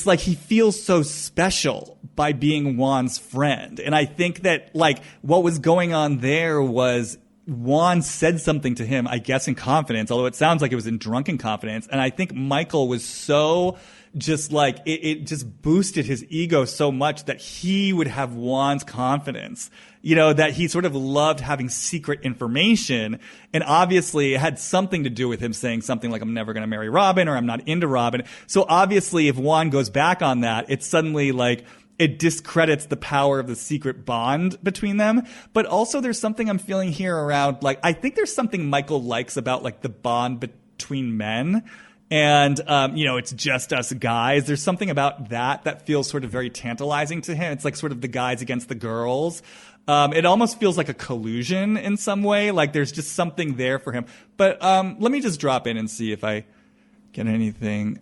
Speaker 2: like he feels so special by being Juan's friend. And I think that like what was going on there was Juan said something to him, I guess in confidence, although it sounds like it was in drunken confidence. And I think Michael was so just like, it just boosted his ego so much that he would have Juan's confidence, that he sort of loved having secret information. And obviously it had something to do with him saying something like, I'm never going to marry Robin or I'm not into Robin. So obviously if Juan goes back on that, it's suddenly like, it discredits the power of the secret bond between them. But also there's something I'm feeling here around, like, I think there's something Michael likes about like the bond between men. And, it's just us guys. There's something about that feels sort of very tantalizing to him. It's like sort of the guys against the girls. It almost feels like a collusion in some way. Like there's just something there for him. But, let me just drop in and see if I get anything.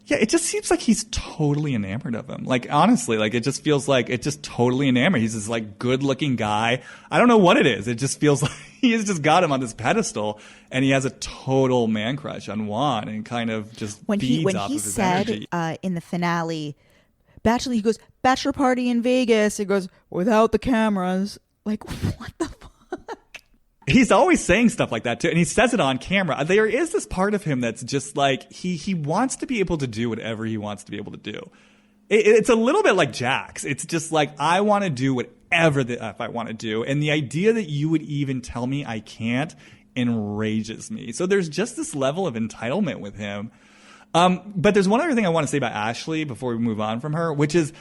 Speaker 2: Yeah, it just seems like he's totally enamored of him. Like, honestly, like, it just feels like it's just totally enamored. He's this, like, good-looking guy. I don't know what it is. It just feels like he has just got him on this pedestal, and he has a total man crush on Juan and kind of just feeds off of his energy.
Speaker 1: In the finale, he goes, bachelor party in Vegas. He goes, without the cameras. Like, what the fuck?
Speaker 2: He's always saying stuff like that too, and he says it on camera. There is this part of him that's just like he wants to be able to do whatever he wants to be able to do. It's a little bit like Jax. It's just like I want to do whatever if I want to do, and the idea that you would even tell me I can't enrages me. So there's just this level of entitlement with him. But there's one other thing I want to say about Ashley before we move on from her, which is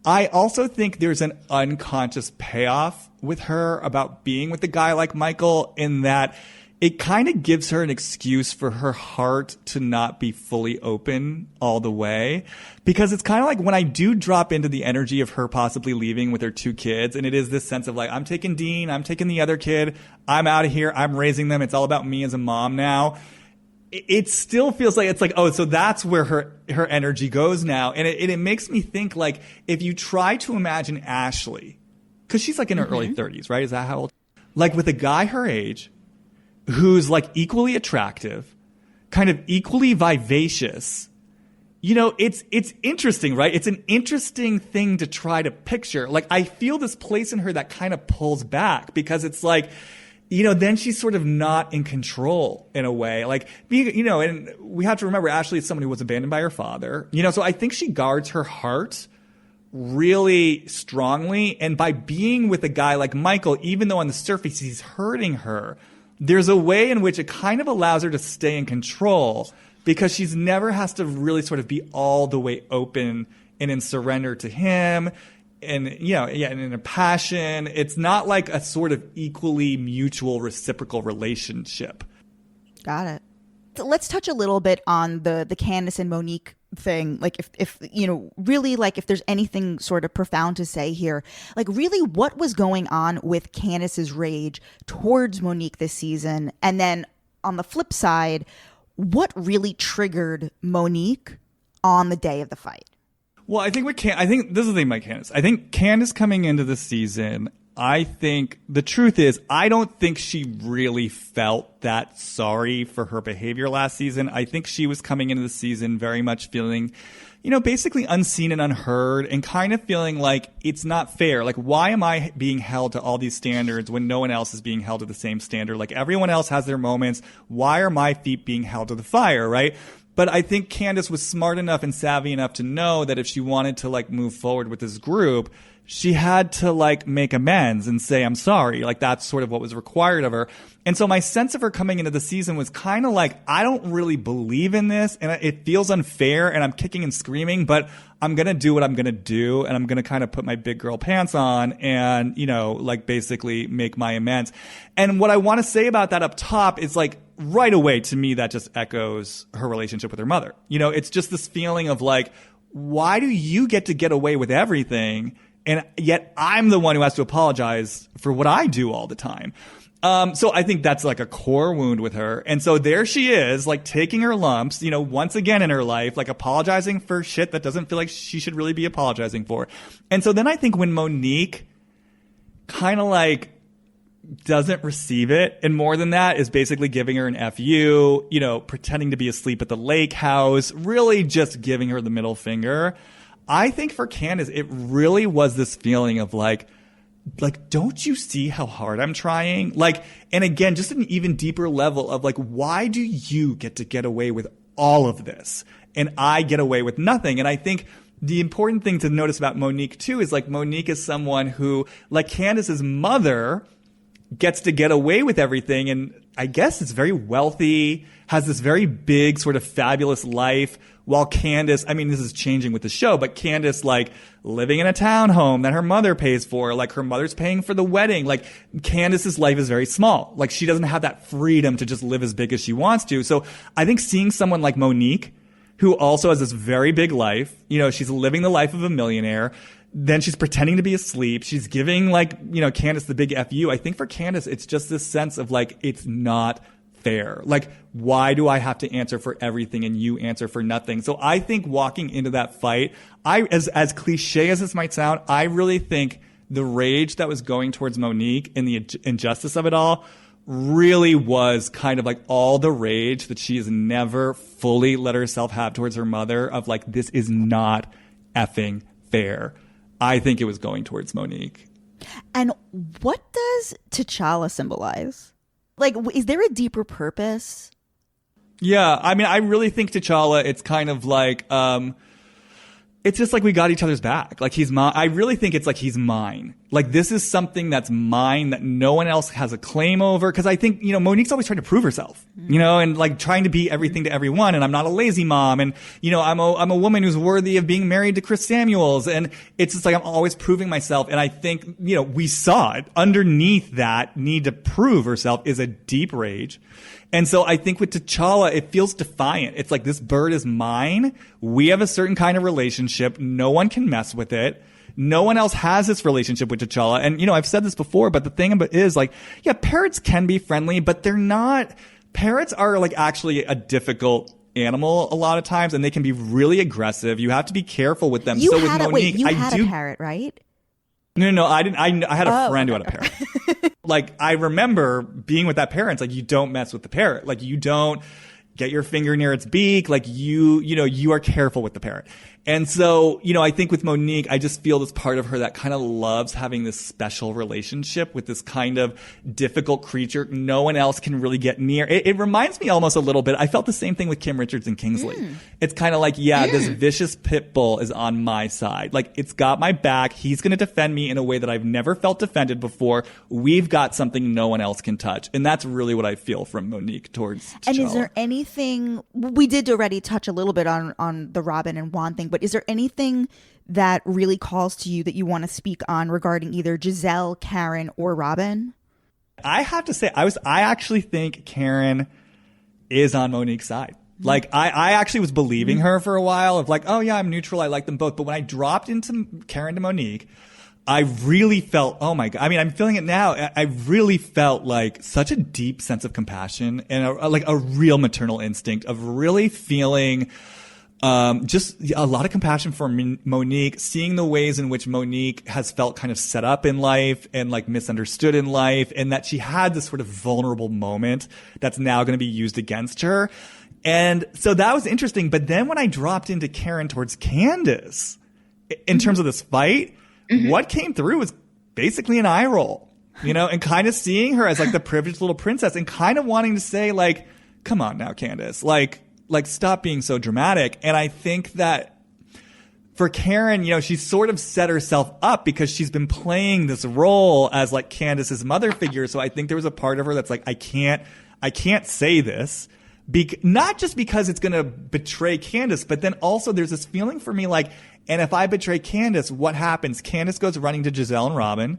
Speaker 2: I also think there's an unconscious payoff with her about being with a guy like Michael in that it kind of gives her an excuse for her heart to not be fully open all the way. Because it's kind of like when I do drop into the energy of her possibly leaving with her 2 kids, and it is this sense of like, I'm taking Dean, I'm taking the other kid, I'm out of here, I'm raising them, it's all about me as a mom now. It still feels like it's like, oh, so that's where her energy goes now. And it makes me think like if you try to imagine Ashley, because she's like in her early 30s, right? Is that how old? Like with a guy her age who's like equally attractive, kind of equally vivacious, it's interesting, right? It's an interesting thing to try to picture. Like, I feel this place in her that kind of pulls back because it's like, then she's sort of not in control in a way. Like, and we have to remember Ashley is someone who was abandoned by her father. So I think she guards her heart really strongly. And by being with a guy like Michael, even though on the surface he's hurting her, there's a way in which it kind of allows her to stay in control because she's never has to really sort of be all the way open and in surrender to him. And, and in a passion, it's not like a sort of equally mutual reciprocal relationship.
Speaker 1: Got it. So let's touch a little bit on the Candiace and Monique thing. Like if really, like if there's anything sort of profound to say here, like really what was going on with Candiace's rage towards Monique this season? And then on the flip side, what really triggered Monique on the day of the fight?
Speaker 2: Well, I think this is the thing about Candiace. I think Candiace coming into the season, I think the truth is I don't think she really felt that sorry for her behavior last season. I think she was coming into the season very much feeling, basically unseen and unheard and kind of feeling like it's not fair. Like, why am I being held to all these standards when no one else is being held to the same standard? Like, everyone else has their moments. Why are my feet being held to the fire, right? But I think Candiace was smart enough and savvy enough to know that if she wanted to like move forward with this group, she had to like make amends and say, I'm sorry. Like, that's sort of what was required of her. And so my sense of her coming into the season was kind of like, I don't really believe in this and it feels unfair and I'm kicking and screaming, but I'm going to do what I'm going to do. And I'm going to kind of put my big girl pants on and, like basically make my amends. And what I want to say about that up top is like, right away to me, that just echoes her relationship with her mother. It's just this feeling of like, why do you get to get away with everything? And yet I'm the one who has to apologize for what I do all the time. So I think that's like a core wound with her. And so there she is, like taking her lumps, once again in her life, like apologizing for shit that doesn't feel like she should really be apologizing for. And so then I think when Monique kind of like doesn't receive it, and more than that is basically giving her an FU, pretending to be asleep at the lake house, really just giving her the middle finger. I think for Candiace, it really was this feeling of like, don't you see how hard I'm trying? Like, and again, just an even deeper level of like, why do you get to get away with all of this and I get away with nothing? And I think the important thing to notice about Monique too is like, Monique is someone who, like Candiace's mother, gets to get away with everything. And I guess it's very wealthy, has this very big sort of fabulous life. While Candiace, I mean, this is changing with the show, but Candiace, like living in a townhome that her mother pays for, like her mother's paying for the wedding. Like Candiace's life is very small. Like she doesn't have that freedom to just live as big as she wants to. So I think seeing someone like Monique, who also has this very big life, she's living the life of a millionaire. Then she's pretending to be asleep. She's giving like, Candiace the big FU. I think for Candiace, it's just this sense of like, it's not fair. Like, why do I have to answer for everything and you answer for nothing? So I think walking into that fight, as cliche as this might sound, I really think the rage that was going towards Monique and the injustice of it all really was kind of like all the rage that she has never fully let herself have towards her mother of like, this is not effing fair. I think it was going towards Monique.
Speaker 1: And what does T'Challa symbolize? Like, is there a deeper purpose?
Speaker 2: Yeah, I mean, I really think T'Challa, it's kind of like, it's just like we got each other's back. Like he's mine. I really think it's like he's mine. Like this is something that's mine that no one else has a claim over. Cause I think, Monique's always trying to prove herself, and like trying to be everything to everyone. And I'm not a lazy mom. And, I'm a woman who's worthy of being married to Chris Samuels. And it's just like, I'm always proving myself. And I think, we saw it underneath that need to prove herself is a deep rage. And so I think with T'Challa, it feels defiant. It's like, this bird is mine. We have a certain kind of relationship. No one can mess with it. No one else has this relationship with T'Challa. And, I've said this before, but the thing about it is like, yeah, parrots can be friendly, but they're not. Parrots are like actually a difficult animal a lot of times, and they can be really aggressive. You have to be careful with them.
Speaker 1: You had a parrot, right?
Speaker 2: No, I didn't. I had a friend who had a parrot. Like, I remember being with that parrot. It's like, you don't mess with the parrot. Like, you don't, get your finger near its beak. Like you are careful with the parrot. And so, I think with Monique, I just feel this part of her that kind of loves having this special relationship with this kind of difficult creature no one else can really get near. It reminds me almost a little bit. I felt the same thing with Kim Richards and Kingsley. It's kind of like, this vicious pit bull is on my side. Like, it's got my back. He's going to defend me in a way that I've never felt defended before. We've got something no one else can touch. And that's really what I feel from Monique towards T'Challa.
Speaker 1: And is there anything, we did already touch a little bit on the Robin and Juan thing, but is there anything that really calls to you that you want to speak on regarding either Giselle, Karen, or Robin?
Speaker 2: I have to say, I actually think Karen is on Monique's side. Like, I actually was believing her for a while of like, oh yeah, I'm neutral. I like them both. But when I dropped into Karen to Monique, I really felt, oh my God. I mean, I'm feeling it now. I really felt like such a deep sense of compassion and like a real maternal instinct of really feeling just a lot of compassion for Monique, seeing the ways in which Monique has felt kind of set up in life and like misunderstood in life, and that she had this sort of vulnerable moment that's now going to be used against her. And so that was interesting. But then when I dropped into Karen towards Candiace, in terms of this fight, what came through was basically an eye roll, and kind of seeing her as like the privileged little princess and kind of wanting to say like, come on now, Candiace, like stop being so dramatic. And I think that for Karen, she's sort of set herself up because she's been playing this role as like Candiace's mother figure. So I think there was a part of her that's like, I can't say this. Not just because it's going to betray Candiace, but then also there's this feeling for me like, and if I betray Candiace, what happens? Candiace goes running to Giselle and Robin,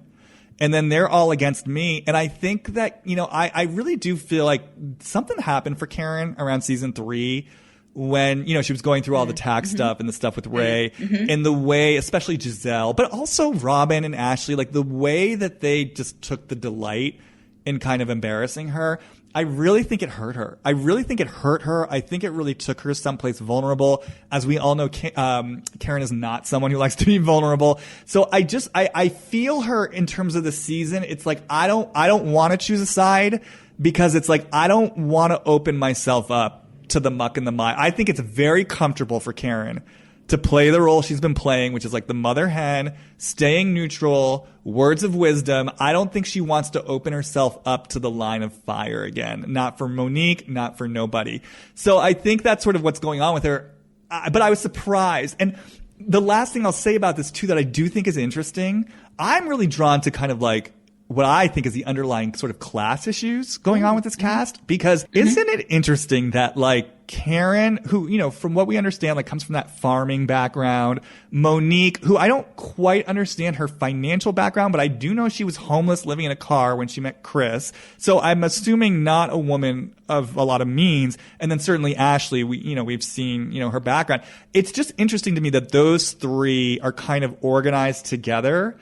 Speaker 2: and then they're all against me. And I think that, I really do feel like something happened for Karen around season 3 when, she was going through all the tax stuff and the stuff with Ray and the way, especially Giselle, but also Robin and Ashley, like the way that they just took the delight in kind of embarrassing her. I really think it hurt her. I think it really took her someplace vulnerable. As we all know, Karen is not someone who likes to be vulnerable. So I feel her in terms of the season. It's like, I don't want to choose a side because it's like, I don't want to open myself up to the muck and the mire. I think it's very comfortable for Karen to play the role she's been playing, which is like the mother hen, staying neutral, words of wisdom. I don't think she wants to open herself up to the line of fire again. Not for Monique, not for nobody. So I think that's sort of what's going on with her. But I was surprised. And the last thing I'll say about this too that I do think is interesting, I'm really drawn to kind of like what I think is the underlying sort of class issues going on with this cast, because isn't it interesting that like Karen, who, from what we understand, like comes from that farming background, Monique, who I don't quite understand her financial background, but I do know she was homeless living in a car when she met Chris. So I'm assuming not a woman of a lot of means. And then certainly Ashley, we've seen, her background. It's just interesting to me that those three are kind of organized together.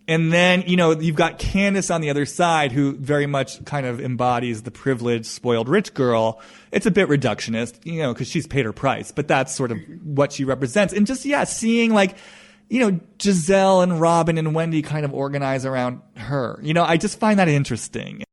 Speaker 2: And then, you've got Candiace on the other side who very much kind of embodies the privileged, spoiled rich girl. It's a bit reductionist, because she's paid her price, but that's sort of what she represents. And just, seeing like, Giselle and Robin and Wendy kind of organize around her. I just find that interesting.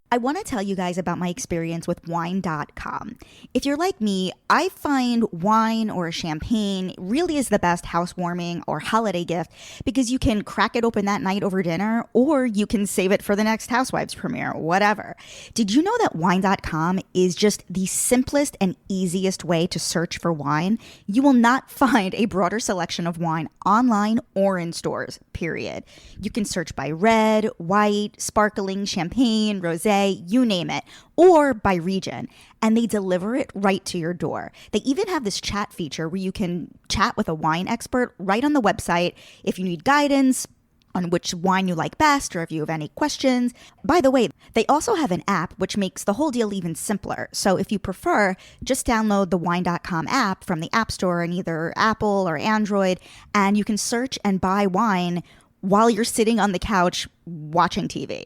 Speaker 1: I want to tell you guys about my experience with wine.com. If you're like me, I find wine or champagne really is the best housewarming or holiday gift because you can crack it open that night over dinner, or you can save it for the next Housewives premiere, whatever. Did you know that wine.com is just the simplest and easiest way to search for wine? You will not find a broader selection of wine online or in stores, period. You can search by red, white, sparkling, champagne, rosé, you name it, or by region, and they deliver it right to your door. They even have this chat feature where you can chat with a wine expert right on the website if you need guidance on which wine you like best or if you have any questions. By the way, they also have an app which makes the whole deal even simpler. So if you prefer, just download the wine.com app from the App Store in either Apple or Android, and you can search and buy wine while you're sitting on the couch watching TV.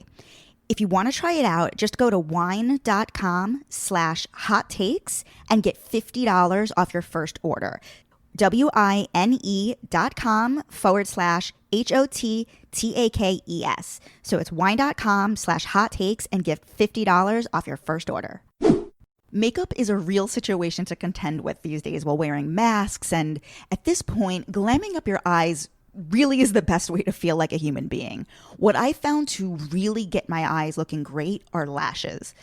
Speaker 1: If you want to try it out, just go to wine.com/hot takes and get $50 off your first order. WINE.com/HOTTAKES. So it's wine.com/hot takes and get $50 off your first order. Makeup is a real situation to contend with these days while wearing masks, and at this point, glamming up your eyes really is the best way to feel like a human being. What I found to really get my eyes looking great are lashes.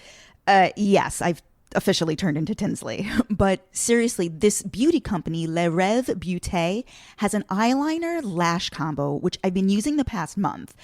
Speaker 1: Yes, I've officially turned into Tinsley. But seriously, this beauty company, Le Rêve Beauté, has an eyeliner lash combo, which I've been using the past month.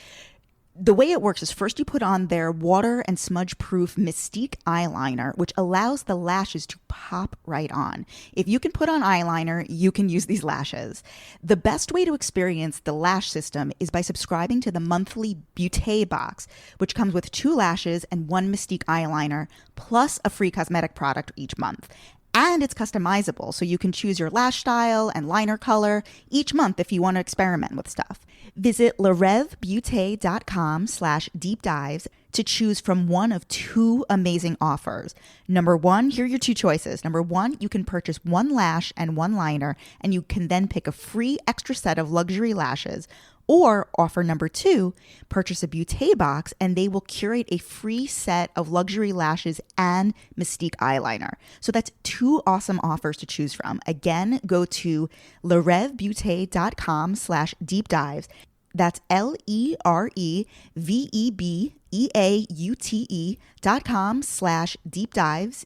Speaker 1: The way it works is first you put on their water and smudge proof Mystique eyeliner, which allows the lashes to pop right on. If you can put on eyeliner, you can use these lashes. The best way to experience the lash system is by subscribing to the monthly Beauté box, which comes with 2 lashes and 1 Mystique eyeliner, plus a free cosmetic product each month. And it's customizable, so you can choose your lash style and liner color each month if you want to experiment with stuff. Visit lerevbeauté.com/deepdives to choose from one of 2 amazing offers. Number 1, here are your 2 choices. Number 1, you can purchase 1 lash and 1 liner, and you can then pick a free extra set of luxury lashes. Or offer number 2, purchase a Beauté box and they will curate a free set of luxury lashes and Mystique eyeliner. So that's 2 awesome offers to choose from. Again, go to lerevbeauté.com/deepdives. That's LEREVEBEAUTE.com/deepdives,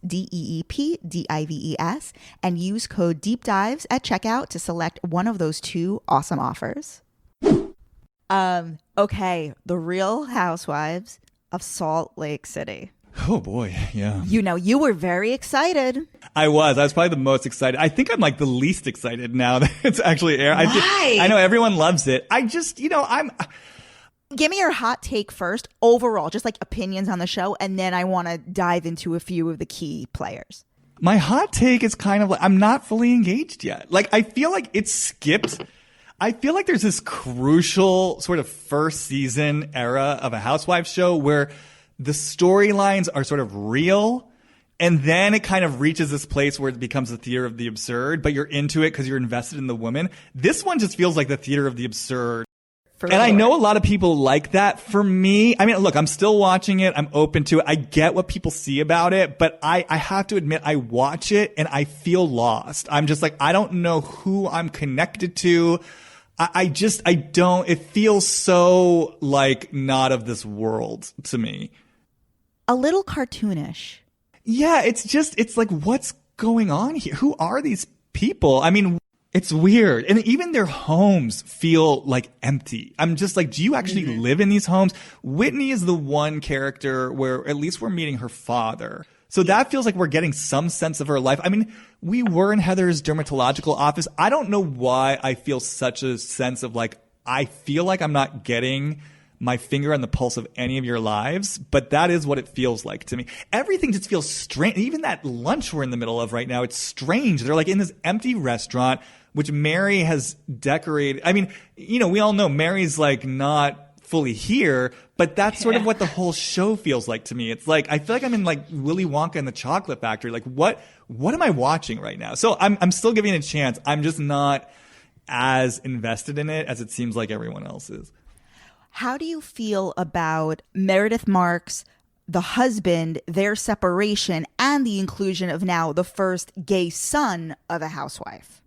Speaker 1: DEEPDIVES, and use code deepdives at checkout to select one of those 2 awesome offers. Okay, the Real Housewives of Salt Lake City.
Speaker 2: Oh boy, yeah.
Speaker 1: You know, you were very excited.
Speaker 2: I was probably the most excited. I think I'm like the least excited now that it's actually aired.
Speaker 1: Why?
Speaker 2: I know everyone loves it. I just, I'm...
Speaker 1: Give me your hot take first, overall, just like opinions on the show, and then I want to dive into a few of the key players.
Speaker 2: My hot take is kind of like, I'm not fully engaged yet. Like, I feel like it's skipped. I feel like there's this crucial sort of first season era of a Housewives show where the storylines are sort of real, and then it kind of reaches this place where it becomes the theater of the absurd, but you're into it because you're invested in the woman. This one just feels like the theater of the absurd. And I know a lot of people like that. For me, I mean, look, I'm still watching it. I'm open to it. I get what people see about it, but I have to admit, I watch it and I feel lost. I'm just like, I don't know who I'm connected to. I don't, it feels so like not of this world to me.
Speaker 1: A little cartoonish.
Speaker 2: Yeah, it's like, what's going on here? Who are these people? I mean, it's weird. And even their homes feel like empty. I'm just like, do you actually live in these homes? Whitney is the one character where at least we're meeting her father. So that feels like we're getting some sense of her life. I mean, we were in Heather's dermatological office. I don't know why I feel such a sense of like, I feel like I'm not getting my finger on the pulse of any of your lives, but that is what it feels like to me. Everything just feels strange. Even that lunch we're in the middle of right now, it's strange. They're like in this empty restaurant, which Mary has decorated. I mean, we all know Mary's like not fully here, but that's sort of what the whole show feels like to me. It's like, I feel like I'm in like Willy Wonka and the Chocolate Factory. Like what am I watching right now? So I'm still giving it a chance. I'm just not as invested in it as it seems like everyone else is.
Speaker 1: How do you feel about Meredith Marks, the husband, their separation, and the inclusion of now the first gay son of a housewife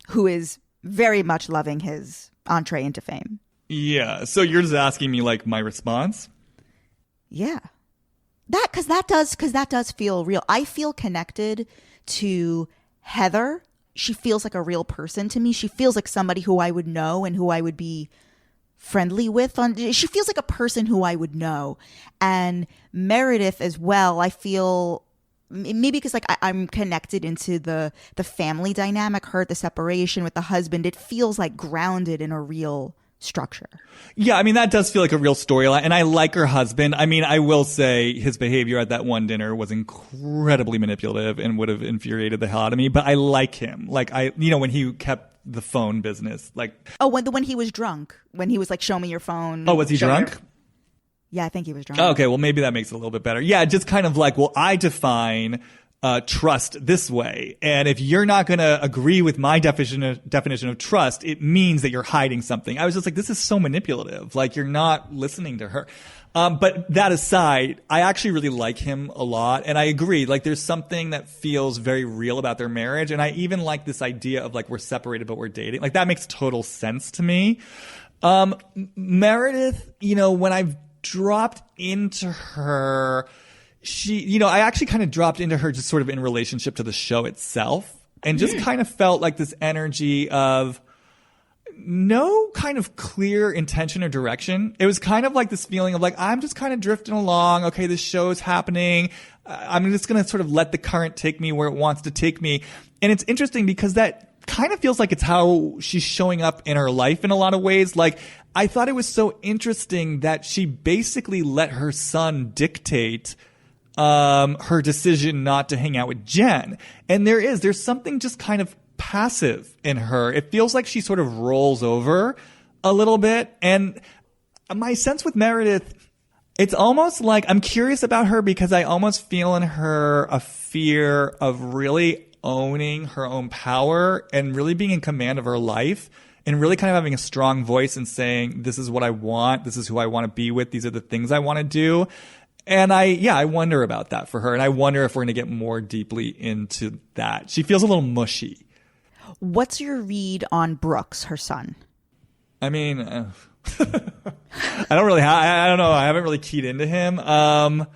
Speaker 1: who is very much loving his entree into fame?
Speaker 2: Yeah. So you're just asking me like my response?
Speaker 1: Yeah. Because that does feel real. I feel connected to Heather. She feels like a real person to me. She feels like somebody who I would know and who I would be friendly with. She feels like a person who I would know. And Meredith as well, I feel maybe because like I'm connected into the family dynamic, the separation with the husband. It feels like grounded in a real structure.
Speaker 2: Yeah, I mean, that does feel like a real storyline. And I like her husband. I mean, I will say his behavior at that one dinner was incredibly manipulative and would have infuriated the hell out of me. But I like him. Like, when he kept the phone business. Like,
Speaker 1: oh, when he was drunk, when he was like, show me your phone.
Speaker 2: Oh, was he drunk?
Speaker 1: Yeah, I think he was drunk.
Speaker 2: Okay, well, maybe that makes it a little bit better. Yeah, just kind of like, well, I define trust this way. And if you're not going to agree with my definition of trust, it means that you're hiding something. I was just like, this is so manipulative. Like, you're not listening to her. But that aside, I actually really like him a lot. And I agree. Like, there's something that feels very real about their marriage. And I even like this idea of like, we're separated, but we're dating. Like, that makes total sense to me. Meredith, you know, when I've dropped into her, I actually kind of dropped into her just sort of in relationship to the show itself, and just kind of felt like this energy of no kind of clear intention or direction. It was kind of like this feeling of like, I'm just kind of drifting along. Okay, this show's happening. I'm just going to sort of let the current take me where it wants to take me. And it's interesting because that kind of feels like it's how she's showing up in her life in a lot of ways. Like, I thought it was so interesting that she basically let her son dictate her decision not to hang out with Jen. And there's something just kind of passive in her. It feels like she sort of rolls over a little bit. And my sense with Meredith, it's almost like I'm curious about her because I almost feel in her a fear of really owning her own power and really being in command of her life and really kind of having a strong voice and saying, this is what I want. This is who I want to be with. These are the things I want to do. And I wonder about that for her. And I wonder if we're going to get more deeply into that. She feels a little mushy.
Speaker 1: What's your read on Brooks, her son?
Speaker 2: I mean, I don't really I don't know. I haven't really keyed into him.
Speaker 1: I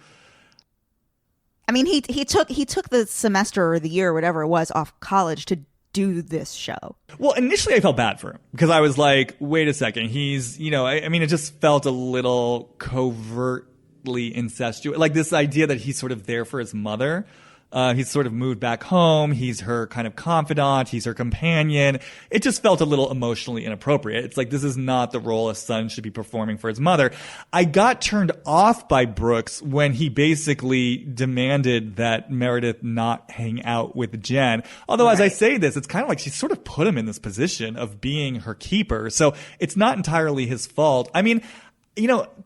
Speaker 1: mean, he took the semester or the year or whatever it was off college to do this show.
Speaker 2: Well, initially I felt bad for him because I was like, wait a second. He's, I mean, it just felt a little covertly incestuous. Like this idea that he's sort of there for his mother. He's sort of moved back home. He's her kind of confidant. He's her companion. It just felt a little emotionally inappropriate. It's like, this is not the role a son should be performing for his mother. I got turned off by Brooks when he basically demanded that Meredith not hang out with Jen. Although, as I say this, it's kind of like she sort of put him in this position of being her keeper. So it's not entirely his fault. I mean,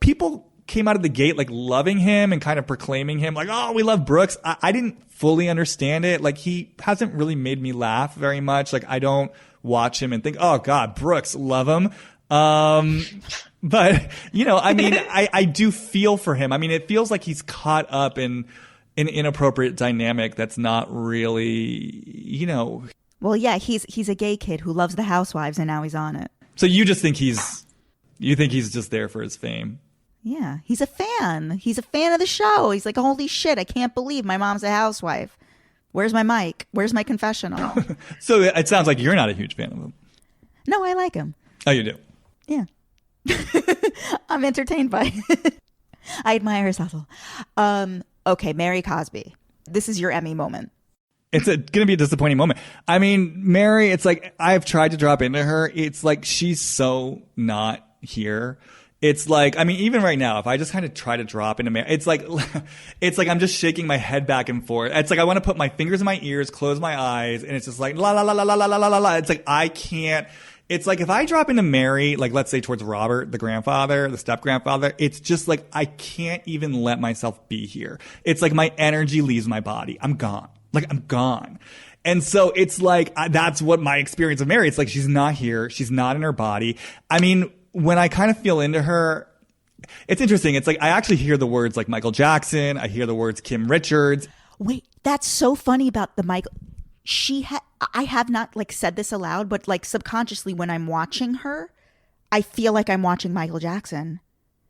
Speaker 2: people came out of the gate like loving him and kind of proclaiming him like, oh, we love Brooks. I didn't fully understand it. Like, he hasn't really made me laugh very much. Like, I don't watch him and think, oh God, Brooks, love him. But I mean, I do feel for him. I mean, it feels like he's caught up in an inappropriate dynamic that's not really,
Speaker 1: Well, yeah, he's a gay kid who loves the Housewives and now he's on it.
Speaker 2: So you think he's just there for his fame?
Speaker 1: Yeah, he's a fan. He's a fan of the show. He's like, holy shit, I can't believe my mom's a housewife. Where's my mic? Where's my confessional?
Speaker 2: So it sounds like you're not a huge fan of him.
Speaker 1: No, I like him.
Speaker 2: Oh, you do?
Speaker 1: Yeah. I'm entertained by it. I admire his hustle. Okay, Mary Cosby. This is your Emmy moment.
Speaker 2: It's going to be a disappointing moment. I mean, Mary, it's like, I've tried to drop into her. It's like, she's so not here. It's like, I mean, even right now, if I just kind of try to drop into Mary, it's like I'm just shaking my head back and forth. It's like I want to put my fingers in my ears, close my eyes, and it's just like, la, la, la, la, la, la, la, la, la. It's like, I can't. It's like if I drop into Mary, like let's say towards Robert, the grandfather, the step-grandfather, it's just like I can't even let myself be here. It's like my energy leaves my body. I'm gone. Like, I'm gone. And so it's like, that's what my experience of Mary, it's like she's not here. She's not in her body. I mean, when I kind of feel into her, it's interesting. It's like I actually hear the words like Michael Jackson. I hear the words Kim Richards.
Speaker 1: Wait, that's so funny about the Michael. I have not like said this aloud, but like subconsciously when I'm watching her, I feel like I'm watching Michael Jackson.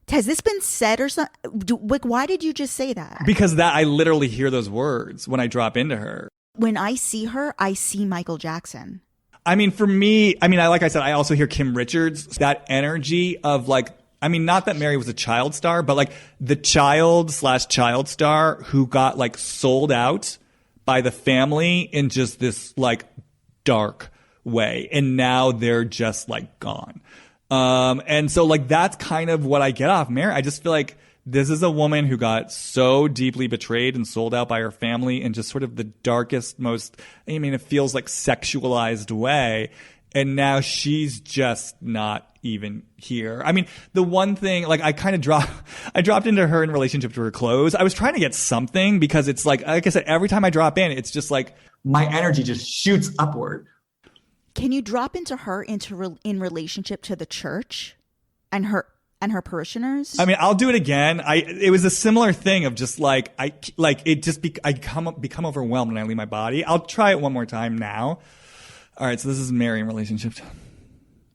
Speaker 1: Has this been said or something? Like, why did you just say that?
Speaker 2: Because I literally hear those words when I drop into her.
Speaker 1: When I see her, I see Michael Jackson.
Speaker 2: I mean, for me, like I said, I also hear Kim Richards, that energy of like, I mean, not that Mary was a child star, but like the child star who got like sold out by the family in just this like dark way. And now they're just like gone. And so like, that's kind of what I get off Mary. I just feel like this is a woman who got so deeply betrayed and sold out by her family in just sort of the darkest, most, I mean, it feels like sexualized way. And now she's just not even here. I mean, the one thing, like, I dropped into her in relationship to her clothes. I was trying to get something because it's like I said, every time I drop in, it's just like my energy just shoots upward.
Speaker 1: Can you drop into her in relationship to the church and her parishioners?
Speaker 2: I mean, I'll do it again. It was a similar thing of just like, I become overwhelmed when I leave my body. I'll try it one more time now. All right. So this is marrying relationship.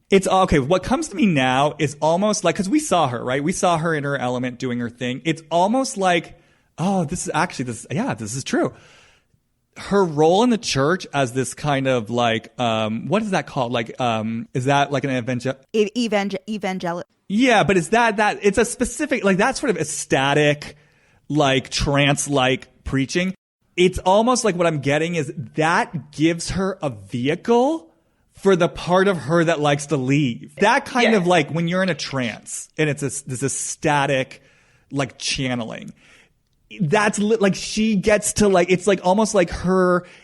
Speaker 2: It's okay. What comes to me now is almost like, cause we saw her, right? We saw her in her element doing her thing. It's almost like, oh, this is true. Her role in the church as this kind of like, what is that called? Like, is that like an
Speaker 1: evangelical?
Speaker 2: Yeah, but is that it's a specific, like, that sort of ecstatic, like, trance-like preaching. It's almost like what I'm getting is that gives her a vehicle for the part of her that likes to leave. That kind of like when you're in a trance and it's this ecstatic, like, channeling. That's like she gets to, like, it's like almost like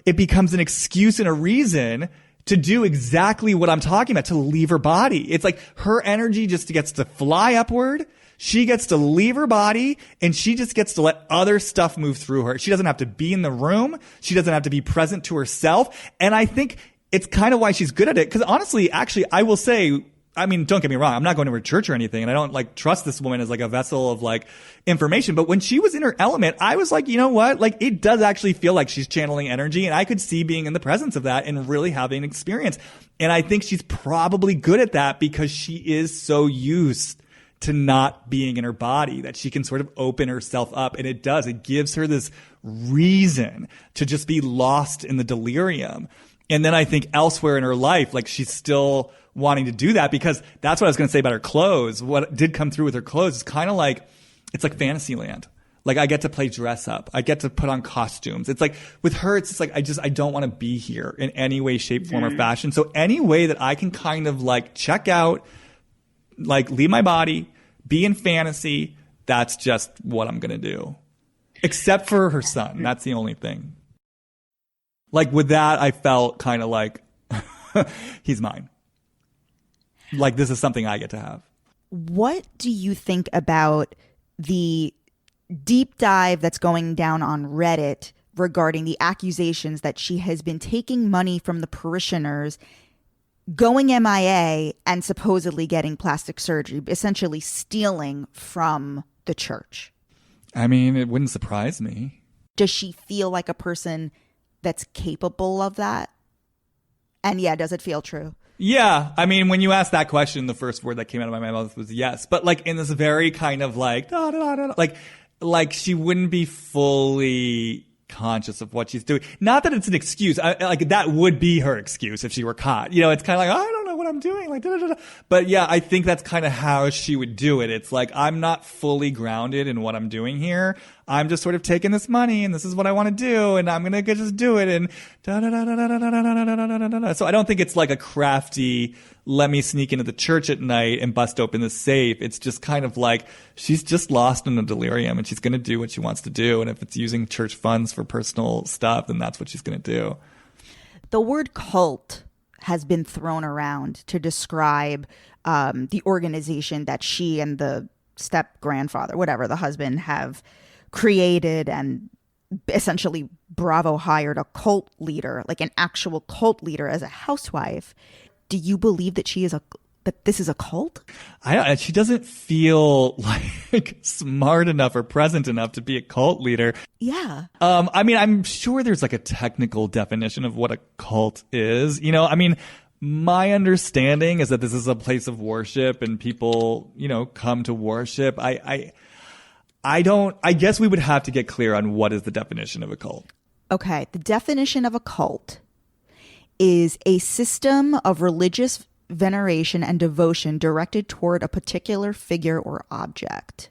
Speaker 2: it becomes an excuse and a reason to do exactly what I'm talking about, to leave her body. It's like her energy just gets to fly upward. She gets to leave her body and she just gets to let other stuff move through her. She doesn't have to be in the room. She doesn't have to be present to herself. And I think it's kind of why she's good at it. Cause honestly, actually, I will say, I mean, don't get me wrong. I'm not going to her church or anything. And I don't like trust this woman as like a vessel of like information. But when she was in her element, I was like, you know what? Like, it does actually feel like she's channeling energy. And I could see being in the presence of that and really having an experience. And I think she's probably good at that because she is so used to not being in her body that she can sort of open herself up. And it gives her this reason to just be lost in the delirium. And then I think elsewhere in her life, like, she's still wanting to do that, because that's what I was going to say about her clothes. What did come through with her clothes is kind of like, it's like Fantasyland. Like, I get to play dress up. I get to put on costumes. It's like with her, it's just like, I don't want to be here in any way, shape, form, or fashion. So any way that I can kind of like check out, like leave my body, be in fantasy, that's just what I'm going to do. Except for her son. That's the only thing. Like with that, I felt kind of like, he's mine. Like, this is something I get to have.
Speaker 1: What do you think about the deep dive that's going down on Reddit regarding the accusations that she has been taking money from the parishioners, going MIA, and supposedly getting plastic surgery, essentially stealing from the church?
Speaker 2: I mean, it wouldn't surprise me.
Speaker 1: Does she feel like a person that's capable of that? And yeah, does it feel true?
Speaker 2: Yeah. I mean, when you asked that question, the first word that came out of my mouth was yes. But like in this very kind of like, da, da, da, da, like she wouldn't be fully conscious of what she's doing. Not that it's an excuse. Like, that would be her excuse if she were caught. You know, it's kind of like, I don't know what I'm doing. Like, da, da, da. But yeah, I think that's kind of how she would do it. It's like, I'm not fully grounded in what I'm doing here. I'm just sort of taking this money and this is what I want to do and I'm going to just do it and da da da da da da da da da da da da. So I don't think it's like a crafty, let me sneak into the church at night and bust open the safe. It's just kind of like she's just lost in a delirium and she's going to do what she wants to do. And if it's using church funds for personal stuff, then that's what she's going to do.
Speaker 1: The word cult has been thrown around to describe the organization that she and the step grandfather, whatever, the husband, have created, and essentially Bravo hired a cult leader, like an actual cult leader, as a housewife. Do you believe that that this is a cult?
Speaker 2: She doesn't feel like smart enough or present enough to be a cult leader.
Speaker 1: Yeah.
Speaker 2: I mean, I'm sure there's like a technical definition of what a cult is. You know, I mean, my understanding is that this is a place of worship and people, you know, come to worship. I guess we would have to get clear on what is the definition of a cult.
Speaker 1: Okay. The definition of a cult is a system of religious veneration and devotion directed toward a particular figure or object.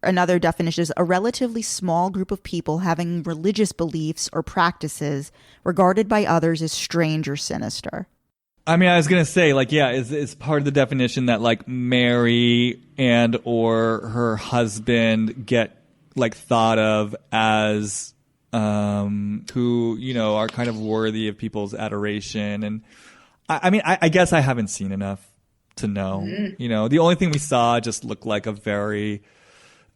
Speaker 1: Another definition is a relatively small group of people having religious beliefs or practices regarded by others as strange or sinister.
Speaker 2: I mean, I was going to say, like, yeah, is part of the definition that, like, Mary and or her husband get, like, thought of as who, you know, are kind of worthy of people's adoration. And I mean, I guess I haven't seen enough to know. You know, the only thing we saw just looked like a very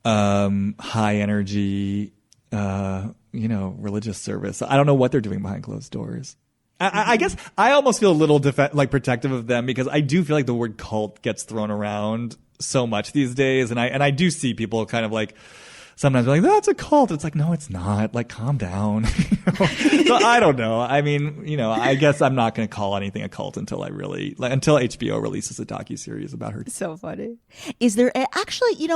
Speaker 2: high energy, religious service. I don't know what they're doing behind closed doors. I guess I almost feel a little protective of them, because I do feel like the word cult gets thrown around so much these days, and I do see people kind of like sometimes like, that's a cult. It's like, no, it's not. Like, calm down. So I don't know. I mean, I guess I'm not going to call anything a cult until until HBO releases a docuseries about her.
Speaker 1: So funny. Is there actually,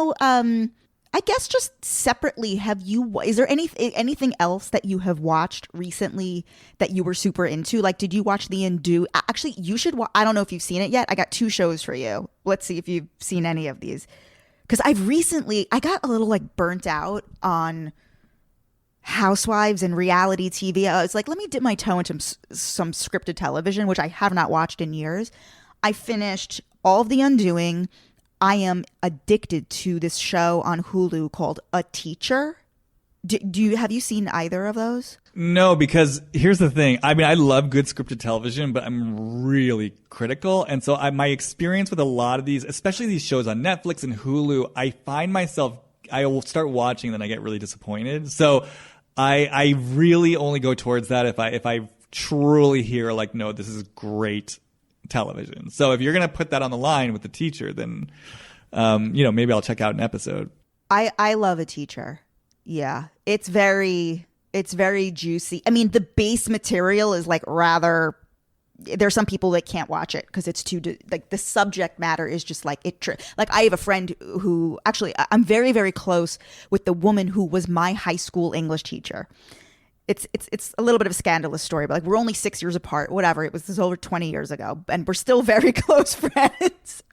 Speaker 1: I guess just separately, is there anything else that you have watched recently that you were super into? Like, did you watch The Undo? Actually, you should I don't know if you've seen it yet. I got 2 shows for you. Let's see if you've seen any of these. Because I got a little like burnt out on Housewives and reality TV. I was like, let me dip my toe into some scripted television, which I have not watched in years. I finished all of The Undoing. I am addicted to this show on Hulu called A Teacher. Have you seen either of those?
Speaker 2: No, because here's the thing. I mean, I love good scripted television, but I'm really critical. And so my experience with a lot of these, especially these shows on Netflix and Hulu, I find myself, I will start watching and then I get really disappointed. So I really only go towards that if I truly hear like, no, this is great television. So if you're going to put that on the line with The Teacher, then, maybe I'll check out an episode.
Speaker 1: I love A Teacher. Yeah. It's very juicy. I mean, the base material is like rather, there's some people that can't watch it because it's too, like the subject matter is just like like I have a friend who actually, I'm very, very close with the woman who was my high school English teacher. It's a little bit of a scandalous story, but like we're only 6 years apart, whatever. This was over 20 years ago and we're still very close friends.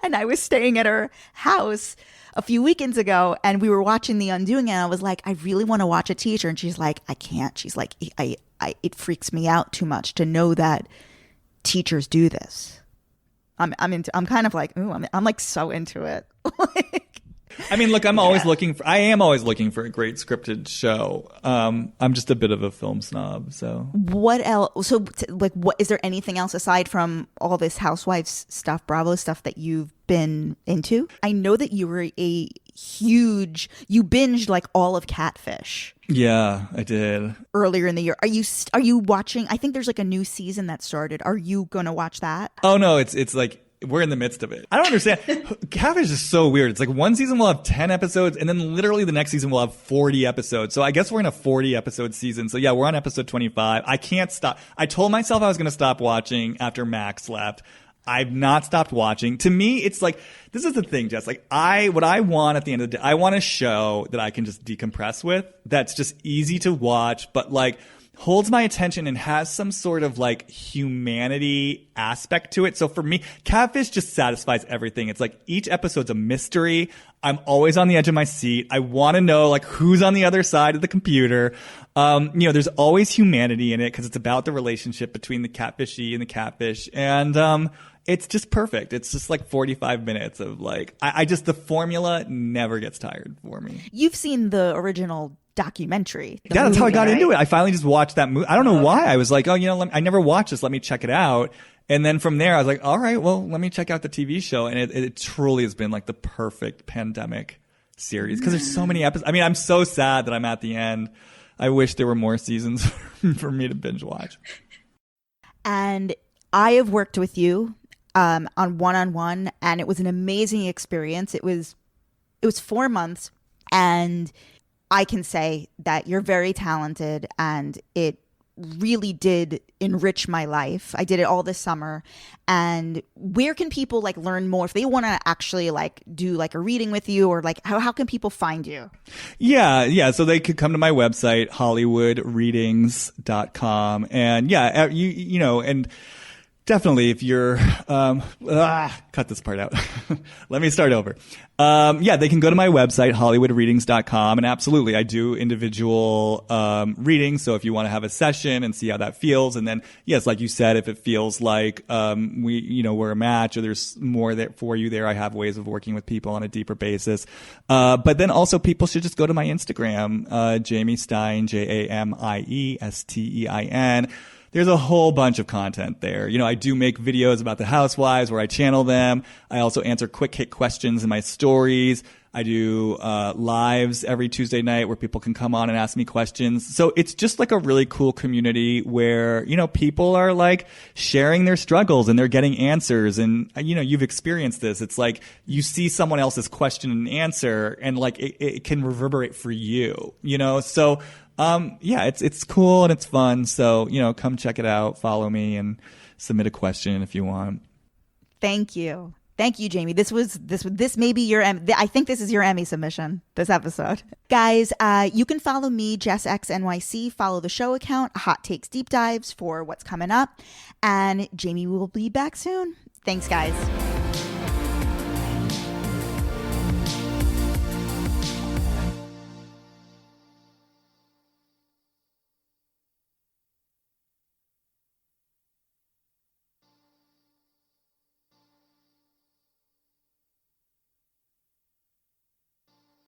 Speaker 1: And I was staying at her house a few weekends ago and we were watching The Undoing and I was like, I really want to watch A Teacher. And she's like, I can't. She's like, it freaks me out too much to know that teachers do this. I'm kind of like, ooh, I'm like so into it.
Speaker 2: I mean, look, I am always looking for a great scripted show. I'm just a bit of a film snob, so.
Speaker 1: What else? So, what is there anything else aside from all this Housewives stuff, Bravo stuff that you've been into? I know that you were you binged like all of Catfish.
Speaker 2: Yeah, I did.
Speaker 1: Earlier in the year. Are you watching? I think there's like a new season that started. Are you going to watch that?
Speaker 2: Oh no, it's like we're in the midst of it. I don't understand. Catfish is so weird. It's like one season will have 10 episodes and then literally the next season will have 40 episodes. So I guess we're in a 40 episode season. So yeah, we're on episode 25. I can't stop. I told myself I was going to stop watching after Max left. I've not stopped watching. To me, it's like, this is the thing, Jess. Like what I want at the end of the day, I want a show that I can just decompress with. That's just easy to watch, but like holds my attention and has some sort of like humanity aspect to it. So for me, Catfish just satisfies everything. It's like each episode's a mystery. I'm always on the edge of my seat. I want to know like who's on the other side of the computer. There's always humanity in it because it's about the relationship between the catfishy and the catfish. And, it's just perfect. It's just like 45 minutes of like, the formula never gets tired for me.
Speaker 1: You've seen the original documentary.
Speaker 2: Yeah, that's how I got into it. I finally just watched that movie. I don't know why. I was like, I never watched this. Let me check it out. And then from there, I was like, all right, well, let me check out the TV show. And it truly has been like the perfect pandemic series because there's so many episodes. I mean, I'm so sad that I'm at the end. I wish there were more seasons for me to binge watch.
Speaker 1: And I have worked with you on one-on-one, and it was an amazing experience. It was 4 months, and I can say that you're very talented, and it really did enrich my life. I did it all this summer. And where can people like learn more if they want to actually like do like a reading with you, or like how can people find you?
Speaker 2: Yeah. So they could come to my website, hollywoodreadings.com. And yeah, and definitely, if you're, cut this part out. Let me start over. They can go to my website, hollywoodreadings.com. And absolutely, I do individual, readings. So if you want to have a session and see how that feels. And then, yes, like you said, if it feels like, we're a match or there's more there for you there, I have ways of working with people on a deeper basis. But then also people should just go to my Instagram, Jamie Stein, JamieStein. there's a whole bunch of content there. You know, I do make videos about the housewives where I channel them. I also answer quick hit questions in my stories. I do lives every Tuesday night where people can come on and ask me questions. So it's just like a really cool community where, you know, people are like sharing their struggles and they're getting answers. And, you know, you've experienced this. It's like you see someone else's question and answer and like it can reverberate for you, you know? So, yeah, it's cool and it's fun. So, you know, come check it out, follow me and submit a question if you want.
Speaker 1: Thank you. Thank you, Jamie. This may be your I think this is your Emmy submission, this episode. Guys, you can follow me, Jess X NYC, follow the show account, Hot Takes Deep Dives for what's coming up. And Jamie will be back soon. Thanks, guys.